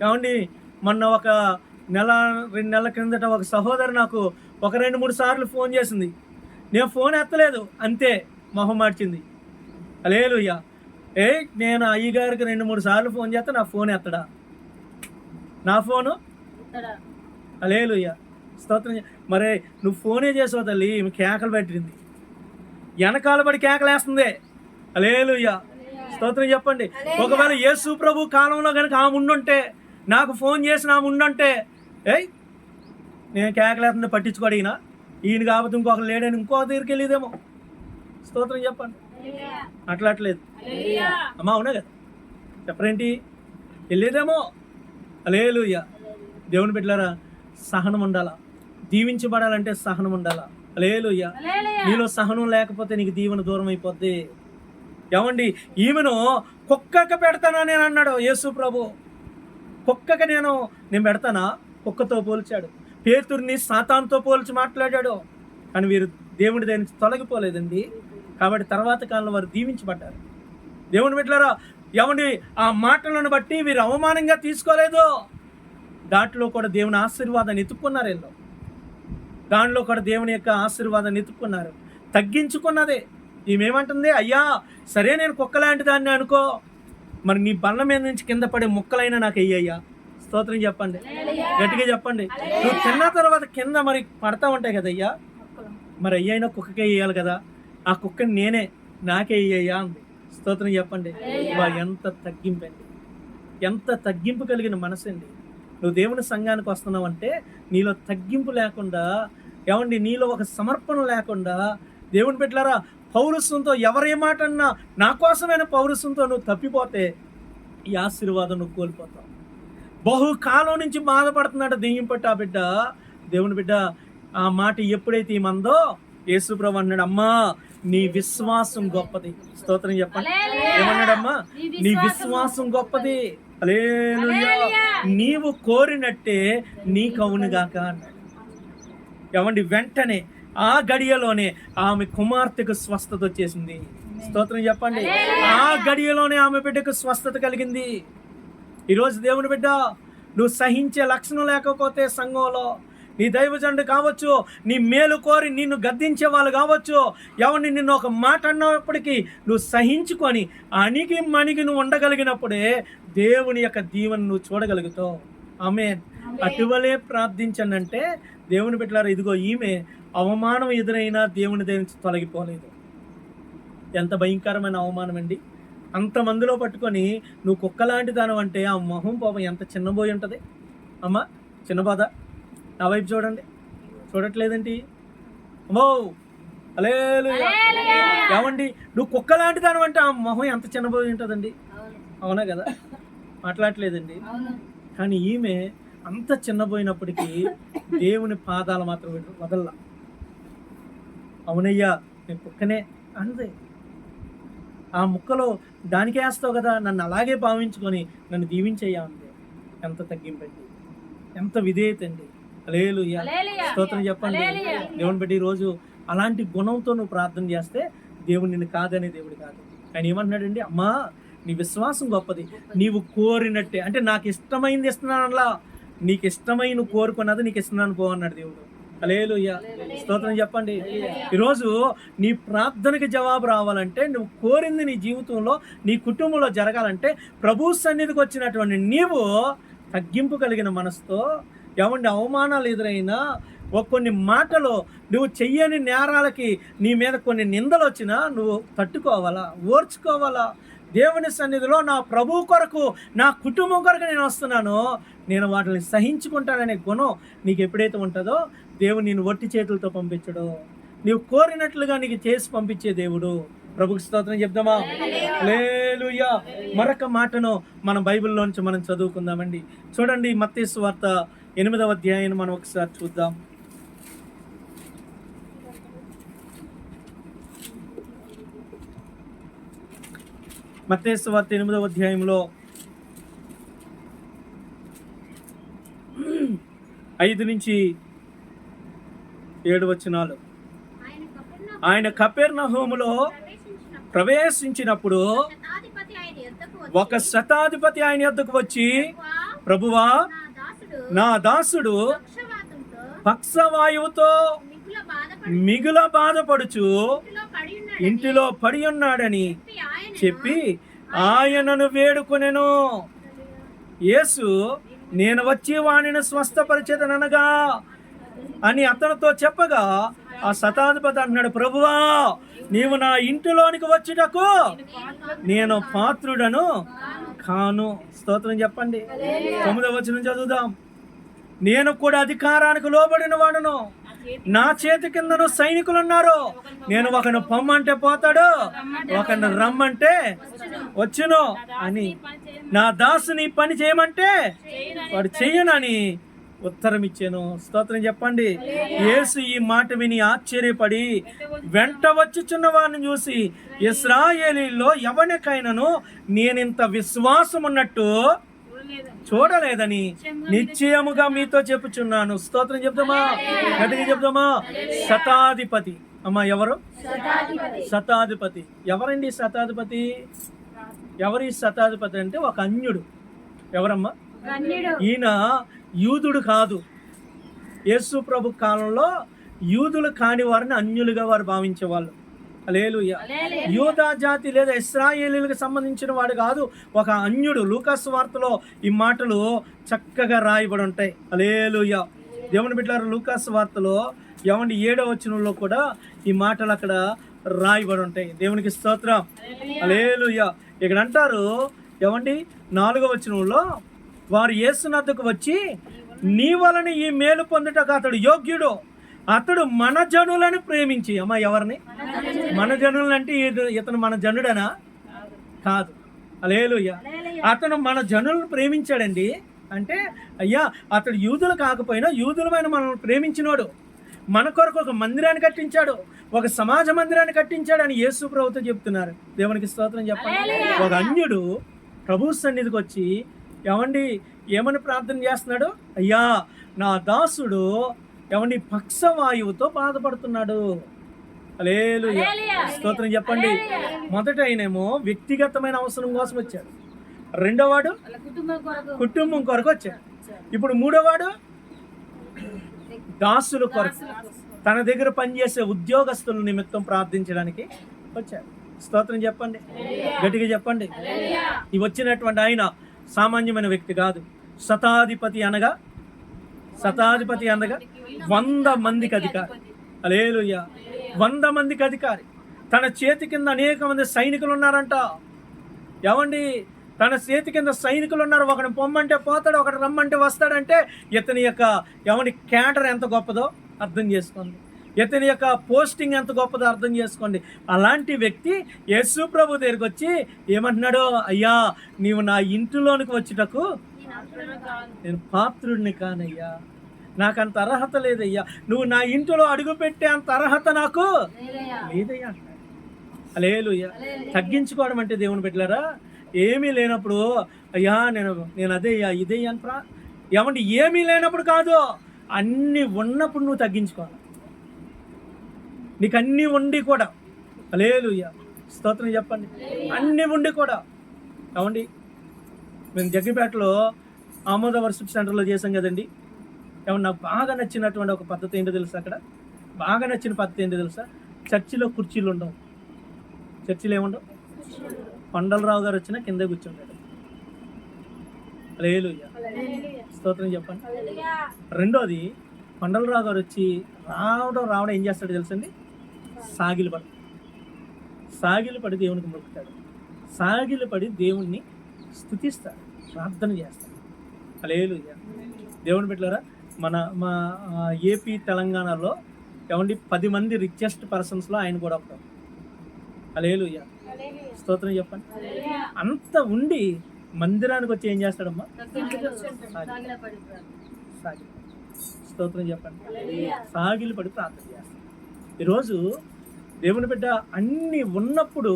ఏమండి, మొన్న ఒక 2 నెలల క్రిందట ఒక సహోదరు నాకు 1-2-3 సార్లు ఫోన్ చేసింది. నేను ఫోన్ ఎత్తలేదు, అంతే మొహం మార్చింది. హల్లెలూయా. నేను అయ్యగారికి 2-3 సార్లు ఫోన్ చేస్తే నా ఫోన్ ఎత్తడా? నా ఫోను? హల్లెలూయా. స్తోత్రం. మరే నువ్వు ఫోనే చేసావు తల్లి, ఈమె కేకలు పెట్టింది, వెనకాల పడి కేకలేస్తుంది. హల్లెలూయా. స్తోత్రం చెప్పండి. ఒకవేళ యేసు ప్రభు కాలంలో కనుక ఆమె ఉండుంటే, నాకు ఫోన్ చేసిన ఆమె ఉండుంటే, నేను కేకలేస్తుంది పట్టించుకోడు ఈయన కాకపోతే ఇంకొకరు లేడని ఇంకో దగ్గరికి వెళ్ళేదేమో. స్తోత్రం చెప్పండి. అట్లేదు అమ్మా, అవునా కదా? చెప్పరేంటి? వెళ్ళేదేమో. హల్లెలూయా. దేవుని బిడ్డలారా, సహనం ఉండాలా. దీవించబడాలంటే సహనం ఉండాలా. హల్లెలూయా. నీలో సహనం లేకపోతే నీకు దీవెన దూరం అయిపోద్ది. ఏమండి, ఈమెను కుక్కకి పెడతానా నేను అన్నాడు యేసు ప్రభు. కుక్కకి నేను పెడతానా? కుక్కతో పోల్చాడు. పేతురుని సాతానుతో పోల్చి మాట్లాడాడు. కానీ వీరు దేవుడి దగ్గర నుంచి తొలగిపోలేదండి. కాబట్టి తర్వాత కాలంలో వారు దీవించబడ్డారు. దేవుని బిడ్డలారా, ఎవరి ఆ మాటలను బట్టి వీరు అవమానంగా తీసుకోలేదు. దాంట్లో కూడా దేవుని ఆశీర్వాదాన్ని ఎత్తుక్కున్నారు. వీళ్ళు దానిలో కూడా దేవుని యొక్క ఆశీర్వాదాన్ని ఎత్తుక్కున్నారు. తగ్గించుకున్నదే. ఈమెమంటుంది, అయ్యా సరే నేను కుక్కలాంటి దాన్ని అనుకో, మరి నీ బల్ల మీద నుంచి కింద పడే ముక్కలైనా నాకు అయ్యయ్యా. స్తోత్రం చెప్పండి, గట్టిగా చెప్పండి. నువ్వు తిన్న తర్వాత కింద మరి పడతా ఉంటాయి కదయ్యా, మరి అయ్యైనా కుక్కకే వేయాలి కదా, ఆ కుక్కని నాకే అయ్యయ్యా అంది. స్తోత్రం చెప్పండి. ఎంత తగ్గింపండి, ఎంత తగ్గింపు కలిగిన మనసు అండి. నువ్వు దేవుని సంఘానికి వస్తున్నావు అంటే నీలో తగ్గింపు లేకుండా, ఏమండి నీలో ఒక సమర్పణ లేకుండా, దేవుని బిడ్డలారా పౌరుషంతో ఎవరే మాట అన్నా నా కోసమైన పౌరుషంతో నువ్వు తప్పిపోతే ఈ ఆశీర్వాదం నువ్వు కోల్పోతావు. బహుకాలం నుంచి బాధపడుతున్నాడు దెయ్యం పట్టి ఆ బిడ్డ. దేవుని బిడ్డ ఆ మాట ఎప్పుడైతే ఈమందో యేసుప్రభు అన్నాడు, అమ్మా నీ విశ్వాసం గొప్పది. స్తోత్రం చెప్పండి. ఏమన్నాడమ్మా? నీ విశ్వాసం గొప్పది. హల్లెలూయా. నీవు కోరినట్టే నీకు అవునుగాక అన్నాడు. ఏమండి వెంటనే ఆ గడియలోనే ఆమె కుమార్తెకు స్వస్థత వచ్చేసింది. స్తోత్రం చెప్పండి. ఆ గడియలోనే ఆమె బిడ్డకు స్వస్థత కలిగింది. ఈరోజు దేవుని బిడ్డ, నువ్వు సహించే లక్షణం లేకపోతే సంఘంలో నీ దైవజనుడు కావచ్చు, నీ మేలు కోరి నిన్ను గద్దించే వాళ్ళు కావచ్చు, ఎవరిని నిన్ను ఒక మాట అన్నప్పటికీ నువ్వు సహించుకొని అణిగి మణిగి నువ్వు ఉండగలిగినప్పుడే దేవుని యొక్క దీవెన నువ్వు చూడగలుగుతావు. ఆమేన్. అటువలే ప్రార్థించండి అంటే దేవుని బిడ్డలారా, ఇదిగో ఈమె అవమానం ఎదురైనా దేవుని దగ్గర నుంచి తొలగిపోలేదు. ఎంత భయంకరమైన అవమానం అండి. అంతమందిలో పట్టుకొని నువ్వు కుక్కలాంటి దానం అంటే ఆ మొహం పాపం ఎంత చిన్నబోయి ఉంటుంది. అమ్మా చిన్నబాధ, నా వైపు చూడండి, చూడట్లేదండి. అమ్మో హల్లెలూయా. ఏమండి నువ్వు కుక్కలాంటి దానం అంటే ఆ మొహం ఎంత చిన్నబోయి ఉంటుందండి. అవునా కదా? మాట్లాడట్లేదండి. కానీ ఈమె అంత చిన్నపోయినప్పటికీ దేవుని పాదాలు మాత్రం వదల్లా. అవునయ్యా నేను కుక్కనే అందే. ఆ ముక్కలో దానికే వేస్తావు కదా, నన్ను అలాగే భావించుకొని నన్ను దీవించయ్యా అంది. ఎంత తగ్గింపండి, ఎంత విధేయత అండి. హల్లెలూయా. స్తోత్రం చెప్పండి. దేవుని బట్టి ఈరోజు అలాంటి గుణంతో నువ్వు ప్రార్థన చేస్తే దేవుడు నిన్ను కాదనే దేవుడు కాదు. ఆయన ఏమంటున్నాడండి, అమ్మా నీ విశ్వాసం గొప్పది, నీవు కోరినట్టే. అంటే నాకు ఇష్టమైంది ఇస్తున్నాను అలా, నీకు ఇష్టమై నువ్వు కోరుకున్నది నీకు ఇస్తున్నాను పో అన్నాడు దేవుడు. హల్లెలూయా. స్తోత్రం చెప్పండి. ఈరోజు నీ ప్రార్థనకి జవాబు రావాలంటే, నువ్వు కోరింది నీ జీవితంలో నీ కుటుంబంలో జరగాలంటే ప్రభు సన్నిధికి వచ్చినటువంటి నీవు తగ్గింపు కలిగిన మనసుతో, ఏమండి అవమానాలు ఎదురైనా కొన్ని మాటలు నువ్వు చెయ్యని నేరాలకి నీ మీద కొన్ని నిందలు వచ్చినా నువ్వు తట్టుకోవాలా, ఓర్చుకోవాలా. దేవుని సన్నిధిలో నా ప్రభు కొరకు, నా కుటుంబం కొరకు నేను వస్తున్నాను, నేను వాటిని సహించుకుంటాననే గుణం నీకు ఎప్పుడైతే ఉంటుందో దేవుడు నేను వట్టి చేతులతో పంపించడు, నీవు కోరినట్లుగా నీకు చేసి పంపించే దేవుడు. ప్రభుకి స్తోత్రం చెప్దామా? హల్లెలూయా. మరొక మాటను మనం బైబిల్లో నుంచి మనం చదువుకుందామండి. చూడండి మత్తయి సువార్త 8వ అధ్యాయాన్ని మనం ఒకసారి చూద్దాం. మత్తయి సువార్త 8వ అధ్యాయంలో 5 నుంచి 7 వచనాలు. ఆయన కపెర్నహూములో ప్రవేశించినప్పుడు ఒక శతాధిపతి ఆయన యొద్దకు వచ్చి, ప్రభువా నా దాసుడు పక్షవాయువుతో మిగుల బాధపడుచు ఇంటిలో పడి ఉన్నాడని చెప్పి ఆయనను వేడుకొనెను. యేసు నేను వచ్చి వానిని స్వస్థపరిచేదనగా అని అతనితో చెప్పగా ఆ శతాధిపతి అంటున్నాడు, ప్రభువా నీవు నా ఇంటిలోనికి వచ్చుటకు నేను పాత్రుడను కాను. స్తోత్రం చెప్పండి. 9వ వచనం చదువుదాం. నేను కూడా అధికారానికి లోబడిన వాడును, నా చేతి కిందను సైనికులు ఉన్నారు. నేను ఒకను పొమ్మంటే పోతాడు, ఒకను రమ్మంటే వచ్చును అని, నా దాసుని పని చేయమంటే వాడు చెయ్యనని ఉత్తరం ఇచ్చాను. స్తోత్రం చెప్పండి. యేసు ఈ మాట విని ఆశ్చర్యపడి వెంట వచ్చుచున్న వారిని చూసి, ఇశ్రాయేలీల్లో ఎవరికైనాను నేనింత విశ్వాసం ఉన్నట్టు చూడలేదని నిశ్చయముగా మీతో చెప్పుచున్నాను. స్తోత్రం చెప్తామా, గట్టిగా చెప్తామా. శతాధిపతి అమ్మా, ఎవరు? శతాధిపతి. ఎవరండి శతాధిపతి? ఎవరి శతాధిపతి అంటే ఒక అన్యుడు. ఎవరమ్మా? ఈయన యూదుడు కాదు. యేసు ప్రభు కాలంలో యూదులు కాని వారిని అన్యులుగా వారు భావించేవాళ్ళు. హల్లెలూయా. యూదా జాతి లేదా ఇశ్రాయేలీలకు సంబంధించిన వాడు కాదు, ఒక అన్యుడు. లూకాసు వార్తలో ఈ మాటలు చక్కగా రాయబడి ఉంటాయి. హల్లెలూయా. దేవుని బిడ్డలారా, లూకాసు వార్తలో 7వ వచనంలో కూడా ఈ మాటలు అక్కడ రాయబడి ఉంటాయి. దేవునికి స్తోత్రం. హల్లెలూయా. ఇక్కడ అంటారు 4వ వచనంలో, వారు యేసునద్దకు వచ్చి, నీ వలన ఈ మేలు పొందుటకు అతడు యోగ్యుడు, అతడు మన జనులను ప్రేమించి. అమ్మా, ఎవరిని? మన జనులను అంటే ఇతను మన జనుడనా? కాదు. హల్లెలూయా. అతను మన జనులను ప్రేమించాడండి. అంటే అయ్యా, అతడు యూదులు కాకపోయినా యూదులమైన మనల్ని ప్రేమించినోడు, మన కొరకు ఒక మందిరాన్ని కట్టించాడు, ఒక సమాజ మందిరాన్ని కట్టించాడు అని యేసు ప్రభుతో చెప్తున్నారు. దేవునికి స్తోత్రం చెప్పండి. ఒక అన్యుడు ప్రభు సన్నిధికి వచ్చి ఏమని ప్రార్థన చేస్తున్నాడు? అయ్యా, నా దాసుడు పక్షవాయువుతో బాధపడుతున్నాడు. హల్లెలూయా. స్తోత్రం చెప్పండి. మొదట ఆయనేమో వ్యక్తిగతమైన అవసరం కోసం వచ్చాడు, రెండోవాడు కుటుంబం కొరకు వచ్చాడు, ఇప్పుడు మూడోవాడు దాసుల కొరకు, తన దగ్గర పనిచేసే ఉద్యోగస్తుల నిమిత్తం ప్రార్థించడానికి వచ్చాడు. స్తోత్రం చెప్పండి, గట్టిగా చెప్పండి. ఈ వచ్చినటువంటి ఆయన సామాన్యమైన వ్యక్తి కాదు. శతాధిపతి అనగా 100 మందికి అధికారి. హల్లెలూయా. 100 మందికి అధికారి. తన చేతి కింద అనేక మంది సైనికులు ఉన్నారంట. తన చేతి కింద సైనికులు ఉన్నారు. ఒకటి పొమ్మంటే పోతాడు, ఒకటి రమ్మంటే వస్తాడంటే ఇతని యొక్క క్యాడర్ ఎంత గొప్పదో అర్థం చేసుకోండి. ఇతని యొక్క పోస్టింగ్ ఎంత గొప్పదో అర్థం చేసుకోండి. అలాంటి వ్యక్తి యేసు ప్రభు దగ్గరికి వచ్చి ఏమంటున్నాడు? అయ్యా, నీవు నా ఇంటిలోనికి వచ్చుటకు నేను పాత్రుడిని కానయ్యా, నాకు అంత అర్హత లేదయ్యా, నువ్వు నా ఇంటిలో అడుగు పెట్టే అంత అర్హత నాకు లేదయ్యా. హల్లెలూయా. తగ్గించుకోవడం అంటే దేవుని బిడ్డలారా, ఏమీ లేనప్పుడు అయ్యా నేను అదేయ్యా ఇదేయ్యా అని ఏమీ లేనప్పుడు కాదు, అన్నీ ఉన్నప్పుడు నువ్వు తగ్గించుకోవాలి. నీకు అన్నీ ఉండి కూడా. హల్లెలూయా. స్తోత్రం చెప్పండి. అన్నీ ఉండి కూడా. మేము జగ్గిపేటలో ఆమోద వర్షిప్ సెంటర్లో చేసాం కదండి. నాకు బాగా నచ్చినటువంటి ఒక పద్ధతి ఏంటో తెలుసా? అక్కడ బాగా నచ్చిన పద్ధతి ఏంటో తెలుసా? చర్చిలో కుర్చీలు ఉండవు. చర్చిలో ఏముండవు. కొండలరావు గారు వచ్చినా కింద కూర్చుంటాడు. హల్లెలూయా. స్తోత్రం చెప్పండి. రెండోది, కొండలరావు గారు వచ్చి రావడం ఏం చేస్తాడు తెలుసండి? సాగిలు పడి దేవునికి మొక్కుతాడు, సాగిలు పడి దేవుణ్ణి స్తుతిస్తాడు, ప్రార్థన చేస్తాడు. హల్లెలూయా. దేవుని బిడ్డలారా, మా ఏపీ తెలంగాణలో 10 మంది రిచెస్ట్ పర్సన్స్లో ఆయన కూడా ఒకడు. హల్లెలూయా. స్తోత్రం చెప్పండి. అంత ఉండి మందిరానికి వచ్చి ఏం చేస్తాడమ్మా? స్తోత్రం చెప్పండి. సాగిలు పడి ప్రార్థన చేస్తాడు. ఈరోజు దేవుని బిడ్డ అన్నీ ఉన్నప్పుడు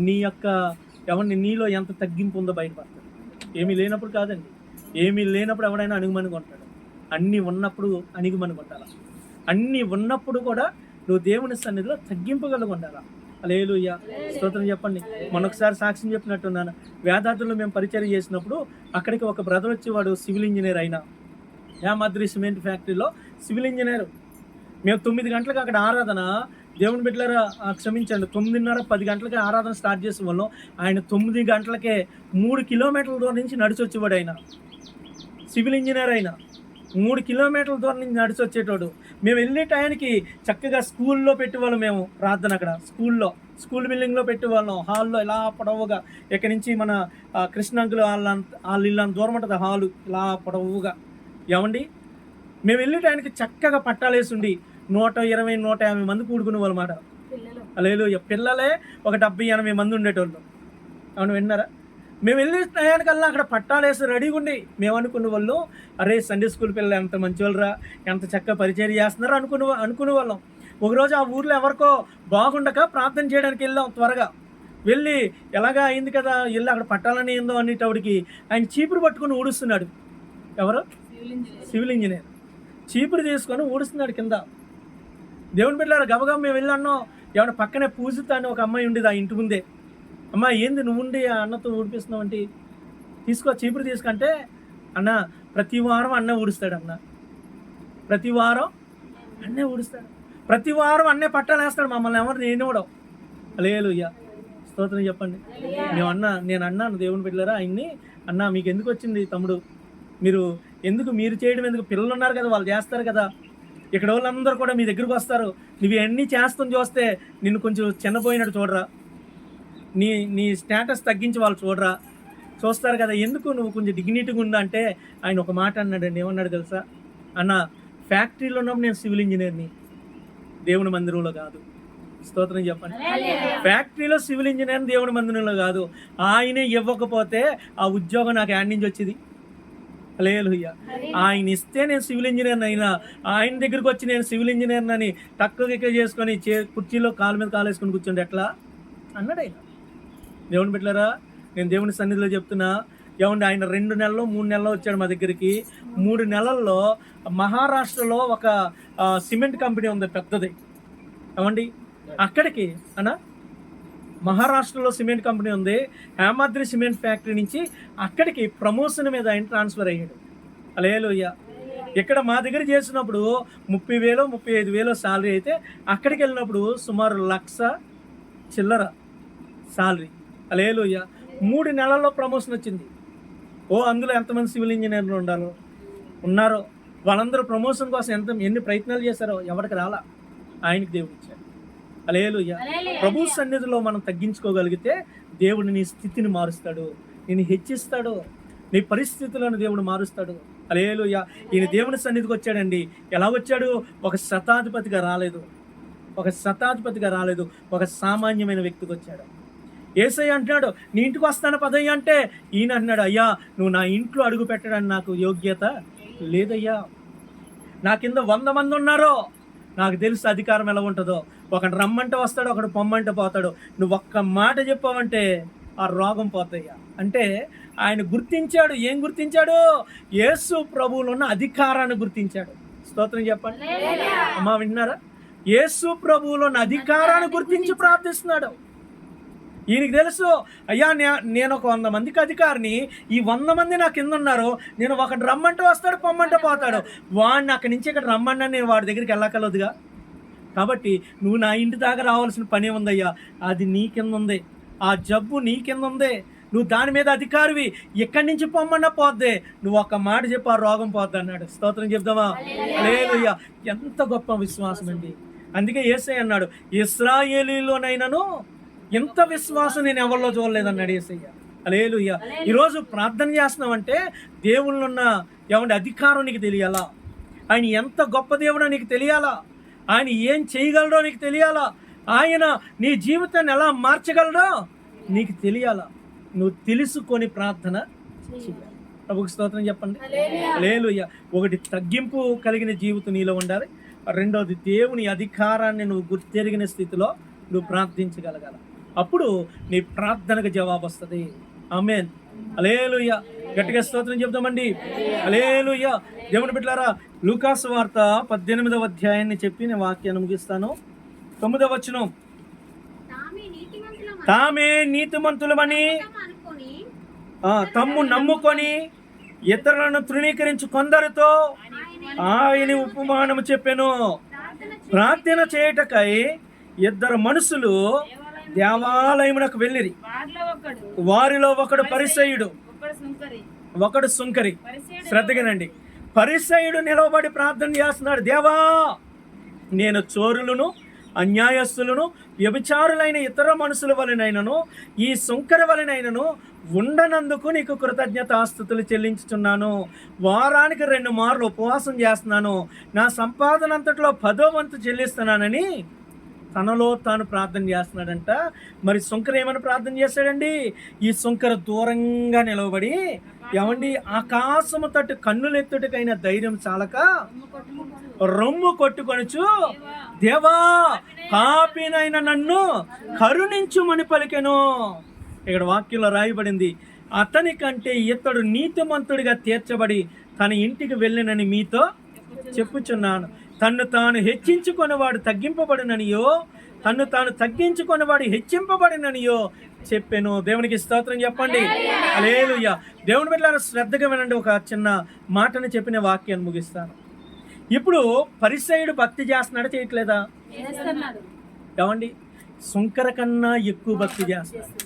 నీ యొక్క నీలో ఎంత తగ్గింపు ఉందో బయటపడుతుంది. ఏమీ లేనప్పుడు కాదండి. ఏమీ లేనప్పుడు ఎవడైనా అణిగిమణిగి ఉంటాడు. అన్నీ ఉన్నప్పుడు అణిగిమణిగి ఉండాలి. అన్నీ ఉన్నప్పుడు కూడా నువ్వు దేవుని సన్నిధిలో తగ్గింపగలిగి ఉండాలా. హల్లెలూయా. స్తోత్రం చెప్పండి. మొన్నొకసారి సాక్ష్యం చెప్పినట్టున్నాను. వేదాంతుల్లో మేము పరిచయం చేసినప్పుడు అక్కడికి ఒక బ్రదర్ వచ్చి, వాడు సివిల్ ఇంజనీర్ అయినా యామాద్రి సిమెంట్ ఫ్యాక్టరీలో సివిల్ ఇంజనీర్. మేము 9 గంటలకు అక్కడ ఆరాధన, దేవుని బిడ్డలారా క్షమించండి, 9:30 10 గంటలకి ఆరాధన స్టార్ట్ చేసే వాళ్ళం. ఆయన 9 గంటలకే 3 కిలోమీటర్ల దూరం నుంచి నడిచి వచ్చేవాడు. ఆయన సివిల్ ఇంజనీర్ అయినా 3 కిలోమీటర్ల దూరం నుంచి నడిచి వచ్చేటోడు. మేము వెళ్ళే టైంకి చక్కగా స్కూల్లో పెట్టేవాళ్ళం. మేము ప్రార్థన అక్కడ స్కూల్ బిల్డింగ్లో పెట్టేవాళ్ళం. హాల్లో ఇలా పొడవుగా, ఇక్కడి నుంచి మన కృష్ణంకులు వాళ్ళ ఇల్లు దూరం ఉంటుంది హాలు, ఇలా పొడవుగా. మేము వెళ్ళే టైంకి చక్కగా పట్టాలేసి ఉండి 120 150 మంది కూడుకునే వాళ్ళు మాట. హల్లెలూయా. పిల్లలే ఒక 70 80 మంది ఉండేటోళ్ళు. విన్నారా? మేము వెళ్ళి టయానికల్లా అక్కడ పట్టాలేసి రెడీగా ఉండి మేము అనుకునే వాళ్ళు, అరే సండే స్కూల్ పిల్లలు ఎంత మంచివాళ్ళరా, ఎంత చక్కగా పరిచయం చేస్తున్నారు అనుకునే వాళ్ళం. ఒకరోజు ఆ ఊర్లో ఎవరికో బాగుండక ప్రార్థన చేయడానికి వెళ్ళాం. త్వరగా వెళ్ళి ఎలాగా అయింది కదా, వెళ్ళి అక్కడ పట్టాలని ఏందో అనేటప్పటికి ఆయన చీపురు పట్టుకుని ఊడుస్తున్నాడు. ఎవరు? Civil engineer. చీపురు తీసుకొని ఊడుస్తున్నాడు కింద. దేవుని బిడ్డలారా, గబగబా మేము వెళ్ళి అన్నాం. ఏమన్నా పక్కనే పూజిత అని ఒక అమ్మాయి ఉండేది ఆ ఇంటి ముందే. అమ్మ ఏంది నువ్వు ఉండి ఆ అన్నతో ఊడిపిస్తున్నావు అంటే, తీసుకో చీపురు తీసుకుంటే, అన్న ప్రతి వారం అన్న ఊడుస్తాడు, అన్న ప్రతి వారం అన్నే ఊడుస్తాడు, ప్రతి వారం అన్నే పట్టాలు వేస్తాడు, మమ్మల్ని ఎవరు నేనివ్వడం. హల్లెలూయా, స్తోత్రం చెప్పండి. నేను అన్నాను దేవుని బిడ్డలారా ఆయన్ని, అన్న మీకు ఎందుకు వచ్చింది తమ్ముడు, మీరు చేయడం ఎందుకు, పిల్లలు ఉన్నారు కదా వాళ్ళు చేస్తారు కదా, ఇక్కడ వాళ్ళందరూ కూడా మీ దగ్గరకు వస్తారు, నువ్వు ఇవన్నీ చేస్తాం చూస్తే నిన్ను కొంచెం చిన్నపోయినట్టు చూడరా, నీ స్టేటస్ తగ్గించి వాళ్ళు చూస్తారు కదా, ఎందుకు నువ్వు కొంచెం డిగ్నిటీగా ఉందా అంటే ఆయన ఒక మాట అన్నాడండి. ఏమన్నాడు తెలుసా? అన్న ఫ్యాక్టరీలో ఉన్నప్పుడు నేను సివిల్ ఇంజనీర్ని, దేవుని మందిరంలో కాదు. స్తోత్రం చెప్పండి. ఫ్యాక్టరీలో సివిల్ ఇంజనీర్, దేవుని మందిరంలో కాదు. ఆయనే ఇవ్వకపోతే ఆ ఉద్యోగం నాకు యాడ్ నుంచి వచ్చేది. హల్లెలూయా. ఆయన ఇస్తే నేను సివిల్ ఇంజనీర్ అయినా, ఆయన దగ్గరికి వచ్చి నేను సివిల్ ఇంజనీర్ అని టక్కు చేసుకొని కుర్చీలో కాలు మీద కాలు వేసుకొని కూర్చోండి ఎట్లా అన్నాడు ఆయన. దేవుని బిడ్డలారా, నేను దేవుని సన్నిధిలో చెప్తున్నా, ఏమండి ఆయన 2 నెలలు 3 నెలలు వచ్చాడు మా దగ్గరికి. 3 నెలల్లో మహారాష్ట్రలో ఒక సిమెంట్ కంపెనీ ఉంది పెద్దది, ఏమండి అక్కడికి మహారాష్ట్రలో సిమెంట్ కంపెనీ ఉంది, హేమాద్రి సిమెంట్ ఫ్యాక్టరీ నుంచి అక్కడికి ప్రమోషన్ మీద ఆయన ట్రాన్స్ఫర్ అయ్యాడు. హల్లెలూయా. ఇక్కడ మా దగ్గర చేసినప్పుడు 30,000 35,000 శాలరీ అయితే, అక్కడికి వెళ్ళినప్పుడు సుమారు 1,00,000 చిల్లర శాలరీ. హల్లెలూయా. 3 నెలల్లో ప్రమోషన్ వచ్చింది. అందులో ఎంతమంది సివిల్ ఇంజనీర్లు ఉన్నారో వాళ్ళందరూ ప్రమోషన్ కోసం ఎన్ని ప్రయత్నాలు చేశారో ఎవరికి రాలా, ఆయనకి దేవుడు ఇచ్చాడు. హల్లెలూయా. ప్రభు సన్నిధిలో మనం తగ్గించుకోగలిగితే దేవుడు నీ స్థితిని మారుస్తాడు, నేను హెచ్చిస్తాడు, నీ పరిస్థితులను దేవుడు మారుస్తాడు. హల్లెలూయా. ఈయన దేవుని సన్నిధికి వచ్చాడండి. ఎలా వచ్చాడు? ఒక శతాధిపతిగా రాలేదు, ఒక సామాన్యమైన వ్యక్తికి వచ్చాడు. యేసయ్య అంటున్నాడు, నీ ఇంటికి వస్తాను పదయ్య అంటే, ఈయన అంటున్నాడు, అయ్యా నువ్వు నా ఇంట్లో అడుగు పెట్టడానికి నాకు యోగ్యత లేదయ్యా, నా కింద 100 మంది ఉన్నారో, నాకు తెలుసు అధికారం ఎలా ఉంటుందో. ఒకడు రమ్మంటే వస్తాడు, ఒకడు పొమ్మంటే పోతాడు. నువ్వు ఒక్క మాట చెప్పావంటే ఆ రోగం పోతాయ్యా అంటే ఆయన గుర్తించాడు. ఏం గుర్తించాడు? యేసు ప్రభువులో ఉన్న అధికారాన్ని గుర్తించాడు. స్తోత్రం చెప్పండి అమ్మా, విన్నారా? యేసు ప్రభువులో ఉన్న అధికారాన్ని గుర్తించి ప్రార్థిస్తున్నాడు. ఈయనకి తెలుసు, అయ్యా నేను ఒక 100 మందికి అధికారిని, ఈ 100 మంది నా కింద ఉన్నారు, నేను ఒకటి రమ్మంటే వస్తాడు, పొమ్మంటే పోతాడు, వాడిని అక్కడి నుంచి ఇక్కడ రమ్మన్నా నేను వాడి దగ్గరికి వెళ్ళకలదుగా. కాబట్టి నువ్వు నా ఇంటి దాకా రావాల్సిన పని ఉందయ్యా, అది నీ కింద ఉంది, ఆ జబ్బు నీ కింద ఉంది, నువ్వు దాని మీద అధికారివి, ఎక్కడి నుంచి పొమ్మన్నా పోద్దే, నువ్వు ఒక్క మాట చెప్పు ఆ రోగం పోద్ది అన్నాడు. స్తోత్రం చెప్దామా? హల్లెలూయా. ఎంత గొప్ప విశ్వాసం అండి. అందుకే యేసయ్య అన్నాడు, ఇశ్రాయేలీలోనైనాను ఎంత విశ్వాసం నేను ఎవరిలో చూడలేదన్నాడు యేసయ్య. హల్లెలూయా. ఈరోజు ప్రార్థన చేస్తున్నామంటే దేవుళ్ళున్న అధికారం నీకు తెలియాలా, ఆయన ఎంత గొప్ప దేవుడో నీకు తెలియాలా, ఆయన ఏం చేయగలడో నీకు తెలియాలా, ఆయన నీ జీవితాన్ని ఎలా మార్చగలడో నీకు తెలియాలా. నువ్వు తెలుసుకొని ప్రార్థన చేయాలి. ప్రభుకి స్తోత్రం చెప్పండి. హల్లెలూయా. ఒకటి తగ్గింపు కలిగిన జీవితం నీలో ఉండాలి. రెండోది దేవుని అధికారాన్ని నువ్వు గుర్తెరిగిన స్థితిలో నువ్వు ప్రార్థించగలగాల. అప్పుడు నీ ప్రార్థనకు జవాబు వస్తుంది. ఆమేన్. హల్లెలూయా. గట్టిగా స్తోత్రం చెప్దామండి. హల్లెలూయా. దేవుని బిడ్డలారా, లూకాసు వార్త 18వ అధ్యాయాన్ని చెప్పి నేను వాక్యాన్ని ముగిస్తాను. 9వ వచనం, తామే నీతిమంతులమని తమ్ము నమ్ముకొని ఇతరులను తృణీకరించి కొందరితో ఆయన ఉపమానము చెప్పెను. ప్రార్థన చేయటకై 2 మనుషులు దేవాలయమునకు వెళ్ళిరి. వారిలో ఒకడు పరిసయ్యుడు, ఒకడు సుంకరి. శ్రద్ధగానండి. పరిసయ్యుడు నిలవబడి ప్రార్థన చేస్తున్నాడు, దేవా నేను చోరులను, అన్యాయస్తులను, వ్యభిచారులైన ఇతర మనుషుల వలనైనను, ఈ సుంకర వలనైనను ఉండనందుకు నీకు కృతజ్ఞతాస్తుతులు చెల్లించుచున్నాను. వారానికి 2 మార్లు ఉపవాసం చేస్తున్నాను, నా సంపాదన అంతట్లో 10వ వంతు చెల్లిస్తున్నానని తనలో తాను ప్రార్థన చేస్తున్నాడంట. మరి సుంకర ఏమని ప్రార్థన చేశాడండి? ఈ సుంకర దూరంగా నిలవబడి, ఏమండి, ఆకాశము తట్టు కన్నులెత్తుటకైన ధైర్యం చాలక రొమ్ము కొట్టుకొనుచు, దేవా, పాపినైన నన్ను కరుణించుమని పలికెను. ఇక్కడ వాక్యంలో రాయబడింది, అతని కంటే ఇతడు నీతిమంతుడిగా తీర్చబడి తన ఇంటికి వెళ్ళినని మీతో చెప్పుచున్నాను. తన్ను తాను హెచ్చించుకొనివాడు తగ్గింపబడిననియో, తన్ను తాను తగ్గించుకొనివాడు హెచ్చింపబడిననియో చెప్పాను. దేవునికి స్తోత్రం చెప్పండి. హల్లెలూయా. దేవుని బిడ్డలారా, శ్రద్ధగా వినండి. ఒక చిన్న మాటను చెప్పిన వాక్యాన్ని ముగిస్తాను. ఇప్పుడు పరిసయ్యుడు భక్తి చేస్తున్నాడా, చేయట్లేదా? ఏమండి, సుంకర కన్నా ఎక్కువ భక్తి చేస్తున్నాడు.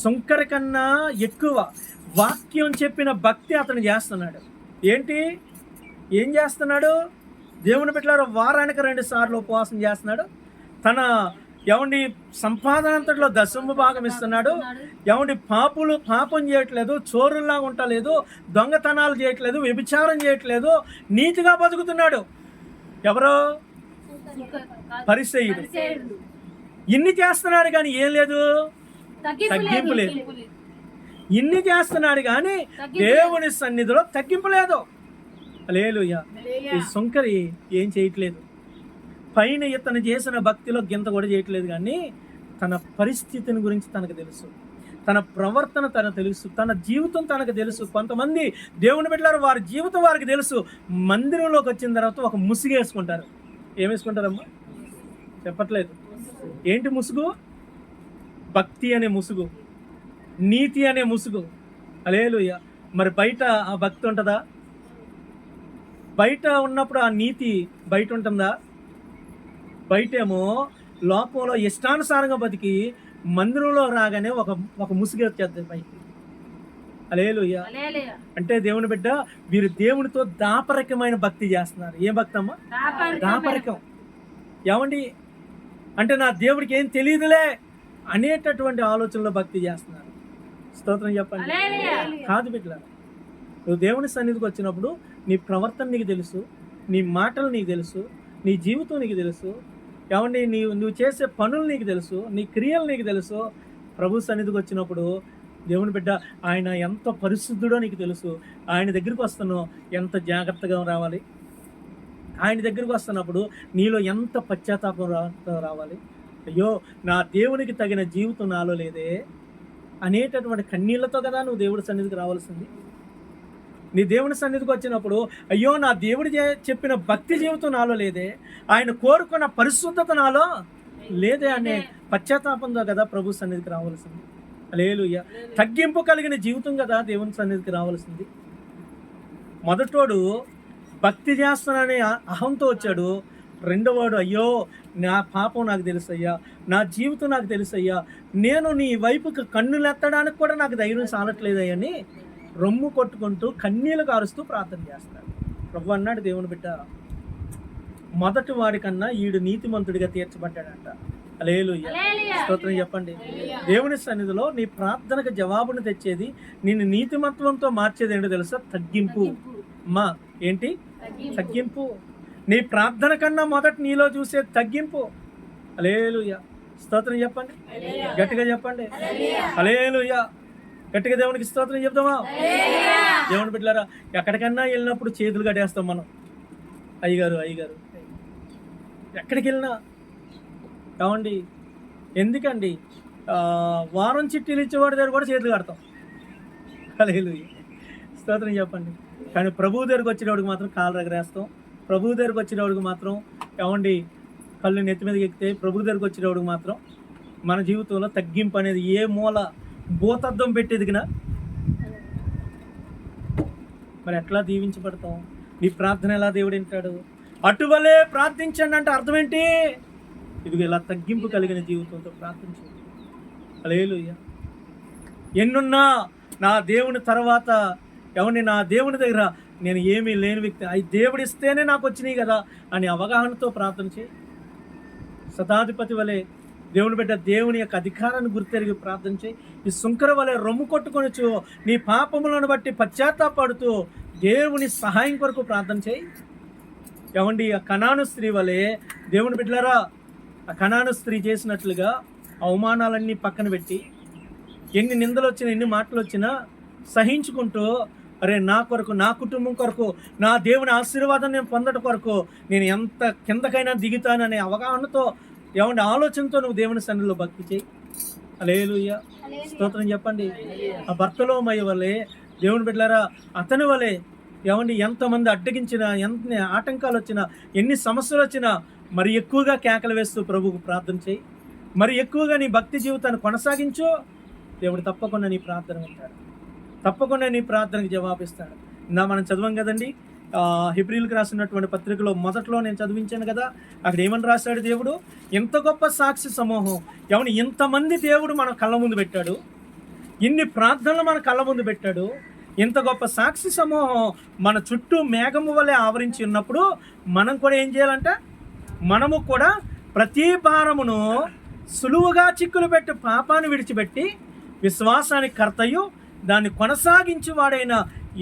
సుంకర కన్నా ఎక్కువ వాక్యం చెప్పిన భక్తి అతను చేస్తున్నాడు. ఏం చేస్తున్నాడు? దేవుని బిడ్డలారా, వారానికి 2 సార్లు ఉపవాసం చేస్తున్నాడు. తన సంపాదన అంతట్లో 10వ భాగం ఇస్తున్నాడు. పాపం చేయట్లేదు, చోరుల్లాగా ఉండలేదు, దొంగతనాలు చేయట్లేదు, వ్యభిచారం చేయట్లేదు, నీతిగా బతుకుతున్నాడు. ఎవరో? పరిసయ్యుడు. ఇన్ని చేస్తున్నాడు కానీ ఏం లేదు, తగ్గింపు లేదు. ఇన్ని చేస్తున్నాడు కానీ దేవుని సన్నిధిలో తగ్గింపు లేదు. హల్లెలూయా. ఈ సుంకరి ఏం చేయట్లేదు, పైన ఇతను చేసిన భక్తిలో గింత కూడా చేయట్లేదు, కానీ తన పరిస్థితిని గురించి తనకు తెలుసు, తన ప్రవర్తన తనకు తెలుసు, తన జీవితం తనకు తెలుసు. కొంతమంది దేవుని బిడ్డలారా, వారి జీవితం వారికి తెలుసు. మందిరంలోకి వచ్చిన తర్వాత ఒక ముసుగు వేసుకుంటారు. ఏం వేసుకుంటారమ్మా? చెప్పట్లేదు. ఏంటి ముసుగు? భక్తి అనే ముసుగు, నీతి అనే ముసుగు. హల్లెలూయా. మరి బయట ఆ భక్తి ఉంటుందా? బయట ఉన్నప్పుడు ఆ నీతి బయట ఉంటుందా? బయటేమో లోకంలో ఇష్టానుసారంగా బతికి మందిరంలో రాగానే ఒక ముసుగు వచ్చేది పైకి. హల్లెలూయా. అంటే దేవుని బిడ్డ, వీరు దేవునితో దాపరికమైన భక్తి చేస్తున్నారు. ఏం భక్తి అమ్మా? దాపరికం. ఏమండి అంటే నా దేవుడికి ఏం తెలియదులే అనేటటువంటి ఆలోచనలో భక్తి చేస్తున్నారు. స్తోత్రం చెప్పండి. కాదు బిడ్డలారా, నువ్వు దేవుని సన్నిధికి వచ్చినప్పుడు నీ ప్రవర్తన నీకు తెలుసు, నీ మాటలు నీకు తెలుసు, నీ జీవితం నీకు తెలుసు. నువ్వు చేసే పనులు నీకు తెలుసు, నీ క్రియలు నీకు తెలుసు. ప్రభు సన్నిధికి వచ్చినప్పుడు దేవుని బిడ్డ, ఆయన ఎంత పరిశుద్ధుడో నీకు తెలుసు. ఆయన దగ్గరికి వస్తున్నావు, ఎంత జాగ్రత్తగా రావాలి. ఆయన దగ్గరికి వస్తున్నప్పుడు నీలో ఎంత పశ్చాత్తాపం రావాలి. అయ్యో, నా దేవునికి తగిన జీవితం నాలో లేదే అనేటటువంటి కన్నీళ్లతో కదా నువ్వు దేవుడి సన్నిధికి రావాల్సింది. నీ దేవుని సన్నిధికి వచ్చినప్పుడు, అయ్యో, నా దేవుడి చెప్పిన భక్తి జీవితం నాలో లేదే, ఆయన కోరుకున్న పరిశుద్ధత నాలో లేదే అనే పశ్చాత్తాపంతో కదా ప్రభు సన్నిధికి రావాల్సింది. హల్లెలూయా. తగ్గింపు కలిగిన జీవితం కదా దేవుని సన్నిధికి రావాల్సింది. మొదటోడు భక్తి చేస్తాననే అహంతో వచ్చాడు. రెండోవాడు, అయ్యో, నా పాపం నాకు తెలుసయ్యా, నా జీవితం నాకు తెలుసయ్యా, నేను నీ వైపుకి కన్నులెత్తడానికి కూడా నాకు ధైర్యం చాలట్లేదయ్యని రొమ్ము కొట్టుకుంటూ కన్నీళ్లు కారుస్తూ ప్రార్థన చేస్తాడు. ప్రభు అన్నాడు, దేవుని బిడ్డ, మొదటి వాడి కన్నా ఈడు నీతిమంతుడిగా తీర్చబడ్డాడంట. హల్లెలూయా. స్తోత్రం చెప్పండి. దేవుని సన్నిధిలో నీ ప్రార్థనకు జవాబును తెచ్చేది, నిన్ను నీతిమత్వంతో మార్చేది ఏంటో తెలుసా? తగ్గింపు. అమ్మా, ఏంటి? తగ్గింపు. నీ ప్రార్థన కన్నా మొదట నీలో చూసే తగ్గింపు. హల్లెలూయా. స్తోత్రం చెప్పండి, గట్టిగా చెప్పండి. హల్లెలూయా. గట్టిగా దేవునికి స్తోత్రం చెప్తామా? దేవుని బిడ్డలారా, ఎక్కడికన్నా వెళ్ళినప్పుడు చేతులు కట్టేస్తాం మనం. అయ్యగారు ఎక్కడికి వెళ్ళినా. ఏమండి, ఎందుకండి? వారం చిట్టీలు ఇచ్చేవాడి దగ్గర కూడా చేతులు కడతాం. హల్లెలూయా. స్తోత్రం చెప్పండి. కానీ ప్రభువు దగ్గరకు వచ్చినవాడికి మాత్రం కాళ్ళు ఎగరేస్తాం. ప్రభువు దగ్గరకు వచ్చినవాడికి మాత్రం కళ్ళు నెత్తి మీదకి ఎక్కితే ప్రభువు దగ్గరకు వచ్చినవాడికి మాత్రం మన జీవితంలో తగ్గింపు అనేది ఏ మూల భూతద్దం పెట్టేదిగినా మరి ఎట్లా దీవించబడతాం? నీ ప్రార్థన ఎలా దేవుడు వింటాడు? అటువలే ప్రార్థించండి అంటే అర్థం ఏంటి? ఇదిగో ఇలా తగ్గింపు కలిగిన జీవితంతో ప్రార్థించండి. హల్లెలూయా. ఎన్నున్నా నా దేవుని తర్వాత నా దేవుని దగ్గర నేను ఏమీ లేని వ్యక్తి, అవి దేవుడు ఇస్తేనే నాకు వచ్చినాయి కదా అని అవగాహనతో ప్రార్థన చేయి. శతాధిపతి వలె దేవుని బిడ్డ దేవుని యొక్క అధికారాన్ని గుర్తెరిగి ప్రార్థన చేయి. ఈ సుంకర వలె రొమ్ము కొట్టుకొనొచ్చు నీ పాపములను బట్టి పశ్చాత్తాపడుతూ దేవుని సహాయం కొరకు ప్రార్థన చేయి. ఆ కనాను స్త్రీ వలె దేవుని బిడ్డలారా, ఆ కనాను స్త్రీ చేసినట్లుగా అవమానాలన్నీ పక్కన పెట్టి, ఎన్ని నిందలు వచ్చినా ఎన్ని మాటలు వచ్చినా సహించుకుంటూ, అరే నా కొరకు, నా కుటుంబం కొరకు, నా దేవుని ఆశీర్వాదం నేను పొందడం కొరకు నేను ఎంత కిందకైనా దిగుతాననే అవగాహనతో, ఏమంటే ఆలోచనతో నువ్వు దేవుని సన్నిధిలో భక్తి చేయి. హల్లెలూయా, స్తోత్రం చెప్పండి. ఆ బర్తలోమయ వలె దేవుని బిడ్డలారా, అతని వలె ఏమండి ఎంతమంది అడ్డగించినా, ఎంత ఆటంకాలు వచ్చినా, ఎన్ని సమస్యలు వచ్చినా మరి ఎక్కువగా కేకలు వేస్తూ ప్రభువుకు ప్రార్థన చేయి. మరి ఎక్కువగా నీ భక్తి జీవితాన్ని కొనసాగించు. దేవుడు తప్పకుండా నీ ప్రార్థన వింటాడు, తప్పకుండా నీ ప్రార్థనకు జవాబిస్తాడు. మనం చదవం కదండి, హెబ్రీయులకు రాసినటువంటి పత్రికలో మొదట్లో నేను చదివించాను కదా, అక్కడ ఏమని రాశాడు దేవుడు? ఎంత గొప్ప సాక్షి సమూహం, ఏమని ఇంతమంది దేవుడు మన కళ్ళ ముందు పెట్టాడు, ఇన్ని ప్రార్థనలు మన కళ్ళ ముందు పెట్టాడు, ఇంత గొప్ప సాక్షి సమూహం మన చుట్టూ మేఘము వలె ఆవరించి ఉన్నప్పుడు మనం కూడా ఏం చేయాలంట? మనము కూడా ప్రతి భారమును సులువుగా చిక్కులు పెట్టి పాపాన్ని విడిచిపెట్టి విశ్వాసానికి కర్తయు దాన్ని కొనసాగించి వాడైన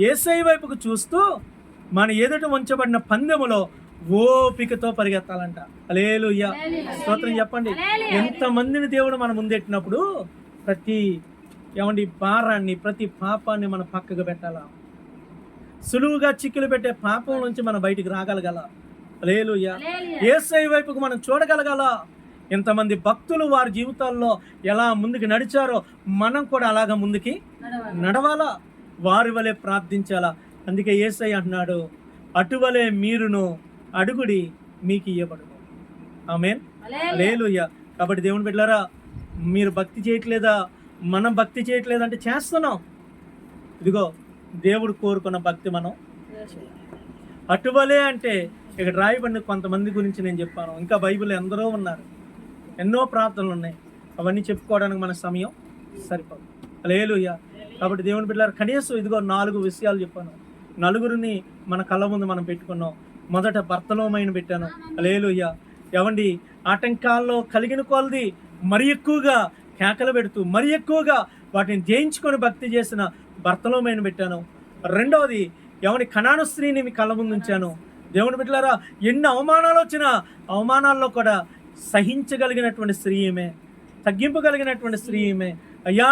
యేసయ్య వైపుకు చూస్తూ మన ఎదుట ఉంచబడిన పందెములో ఓపికతో పరిగెత్తాలంట. హల్లెలూయా, స్తోత్రం చెప్పండి. ఎంతమందిని దేవుడు మన ముందెట్టినప్పుడు ప్రతి భారాన్ని, ప్రతి పాపాన్ని మనం పక్కకు పెట్టాలా. సులువుగా చిక్కులు పెట్టే పాపం నుంచి మనం బయటికి రాగలగాల. హల్లెలూయా, యేసయ్య వైపుకు మనం చూడగలగాల. ఎంతమంది భక్తులు వారి జీవితాల్లో ఎలా ముందుకు నడిచారో మనం కూడా అలాగా ముందుకి నడవాలా, వారి వలె ప్రార్థించాలా. అందుకే యేసయ్య అంటున్నాడు, అటువలే మీరును అడుగుడి మీకు ఇయ్యబడును. ఆమేన్, హల్లెలూయా. కాబట్టి దేవుని బిడ్డలారా, మీరు భక్తి చేయట్లేదా? మనం భక్తి చేయట్లేదంటే చేస్తున్నాం. ఇదిగో దేవుడు కోరుకున్న భక్తి మనం అటువలే అంటే ఇక్కడ రాయబడిన కొంతమంది గురించి నేను చెప్పాను. ఇంకా బైబిల్ ఎందరో ఉన్నారు, ఎన్నో ప్రార్థనలు ఉన్నాయి, అవన్నీ చెప్పుకోవడానికి మన సమయం సరిపోదు. హల్లెలూయా. కాబట్టి దేవుని బిడ్డలారా, కనీసం ఇదిగో 4 విషయాలు చెప్పాను. నలుగురిని మన కళ్ళ ముందు మనం పెట్టుకున్నాం. మొదట బర్తలోమయిని పెట్టాను. హల్లెలూయా. ఏవండి, ఆటంకాల్లో కలిగిన కొలది మరి ఎక్కువగా కేకలు పెడుతూ మరి ఎక్కువగా వాటిని జయించుకొని భక్తి చేసిన బర్తలోమయిని పెట్టాను. రెండవది, కనాను స్త్రీని మీ కళ్ళ ముందు ఉంచాను. దేవుని బిడ్డలారా, ఎన్ని అవమానాలు వచ్చినా అవమానాల్లో కూడా సహించగలిగినటువంటి స్త్రీ ఈమె, తగ్గింపగలిగినటువంటి స్త్రీ ఈమె. అయ్యా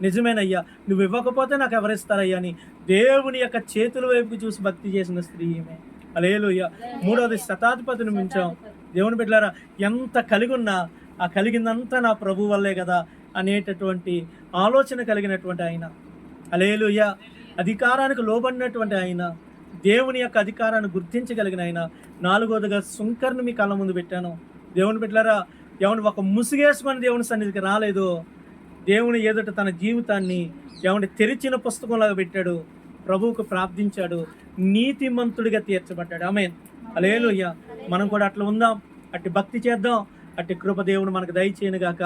నిజమేనయ్యా, నువ్వు ఇవ్వకపోతే నాకు ఎవరిస్తారయ్యా అని దేవుని యొక్క చేతుల వైపుకి చూసి భక్తి చేసిన స్త్రీ ఈమె. హల్లెలూయా. మూడవది, శతాధిపతిని మించాం. దేవుని బిడ్డలారా, ఎంత కలిగి ఉన్నా ఆ కలిగిందంతా నా ప్రభు వల్లే కదా అనేటటువంటి ఆలోచన కలిగినటువంటి ఆయన. హల్లెలూయా. అధికారానికి లోబడినటువంటి ఆయన, దేవుని యొక్క అధికారాన్ని గుర్తించగలిగిన ఆయన. నాలుగోదిగా, సుంకర్ని మీ కళ్ళ ముందు పెట్టాను. దేవుని బిడ్డలారా, ఒక ముసుగేసుకొని దేవుని సన్నిధికి రాలేదు, దేవుని ఎదుట తన జీవితాన్ని తెరిచిన పుస్తకంలాగా పెట్టాడు, ప్రభువుకు ప్రార్థించాడు, నీతిమంతుడిగా తీర్చబడ్డాడు. ఆమేన్, హల్లెలూయా. మనం కూడా అట్లా ఉందాం, అట్టి భక్తి చేద్దాం, అట్టి కృప దేవుడు మనకు దయచేయను గాక.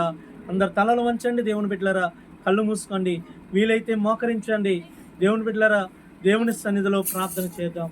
అందరు తలలు వంచండి. దేవుని బిడ్డలారా, కళ్ళు మూసుకోండి, వీలైతే మోకరించండి. దేవుని బిడ్డలారా, దేవుని సన్నిధిలో ప్రార్థన చేద్దాం.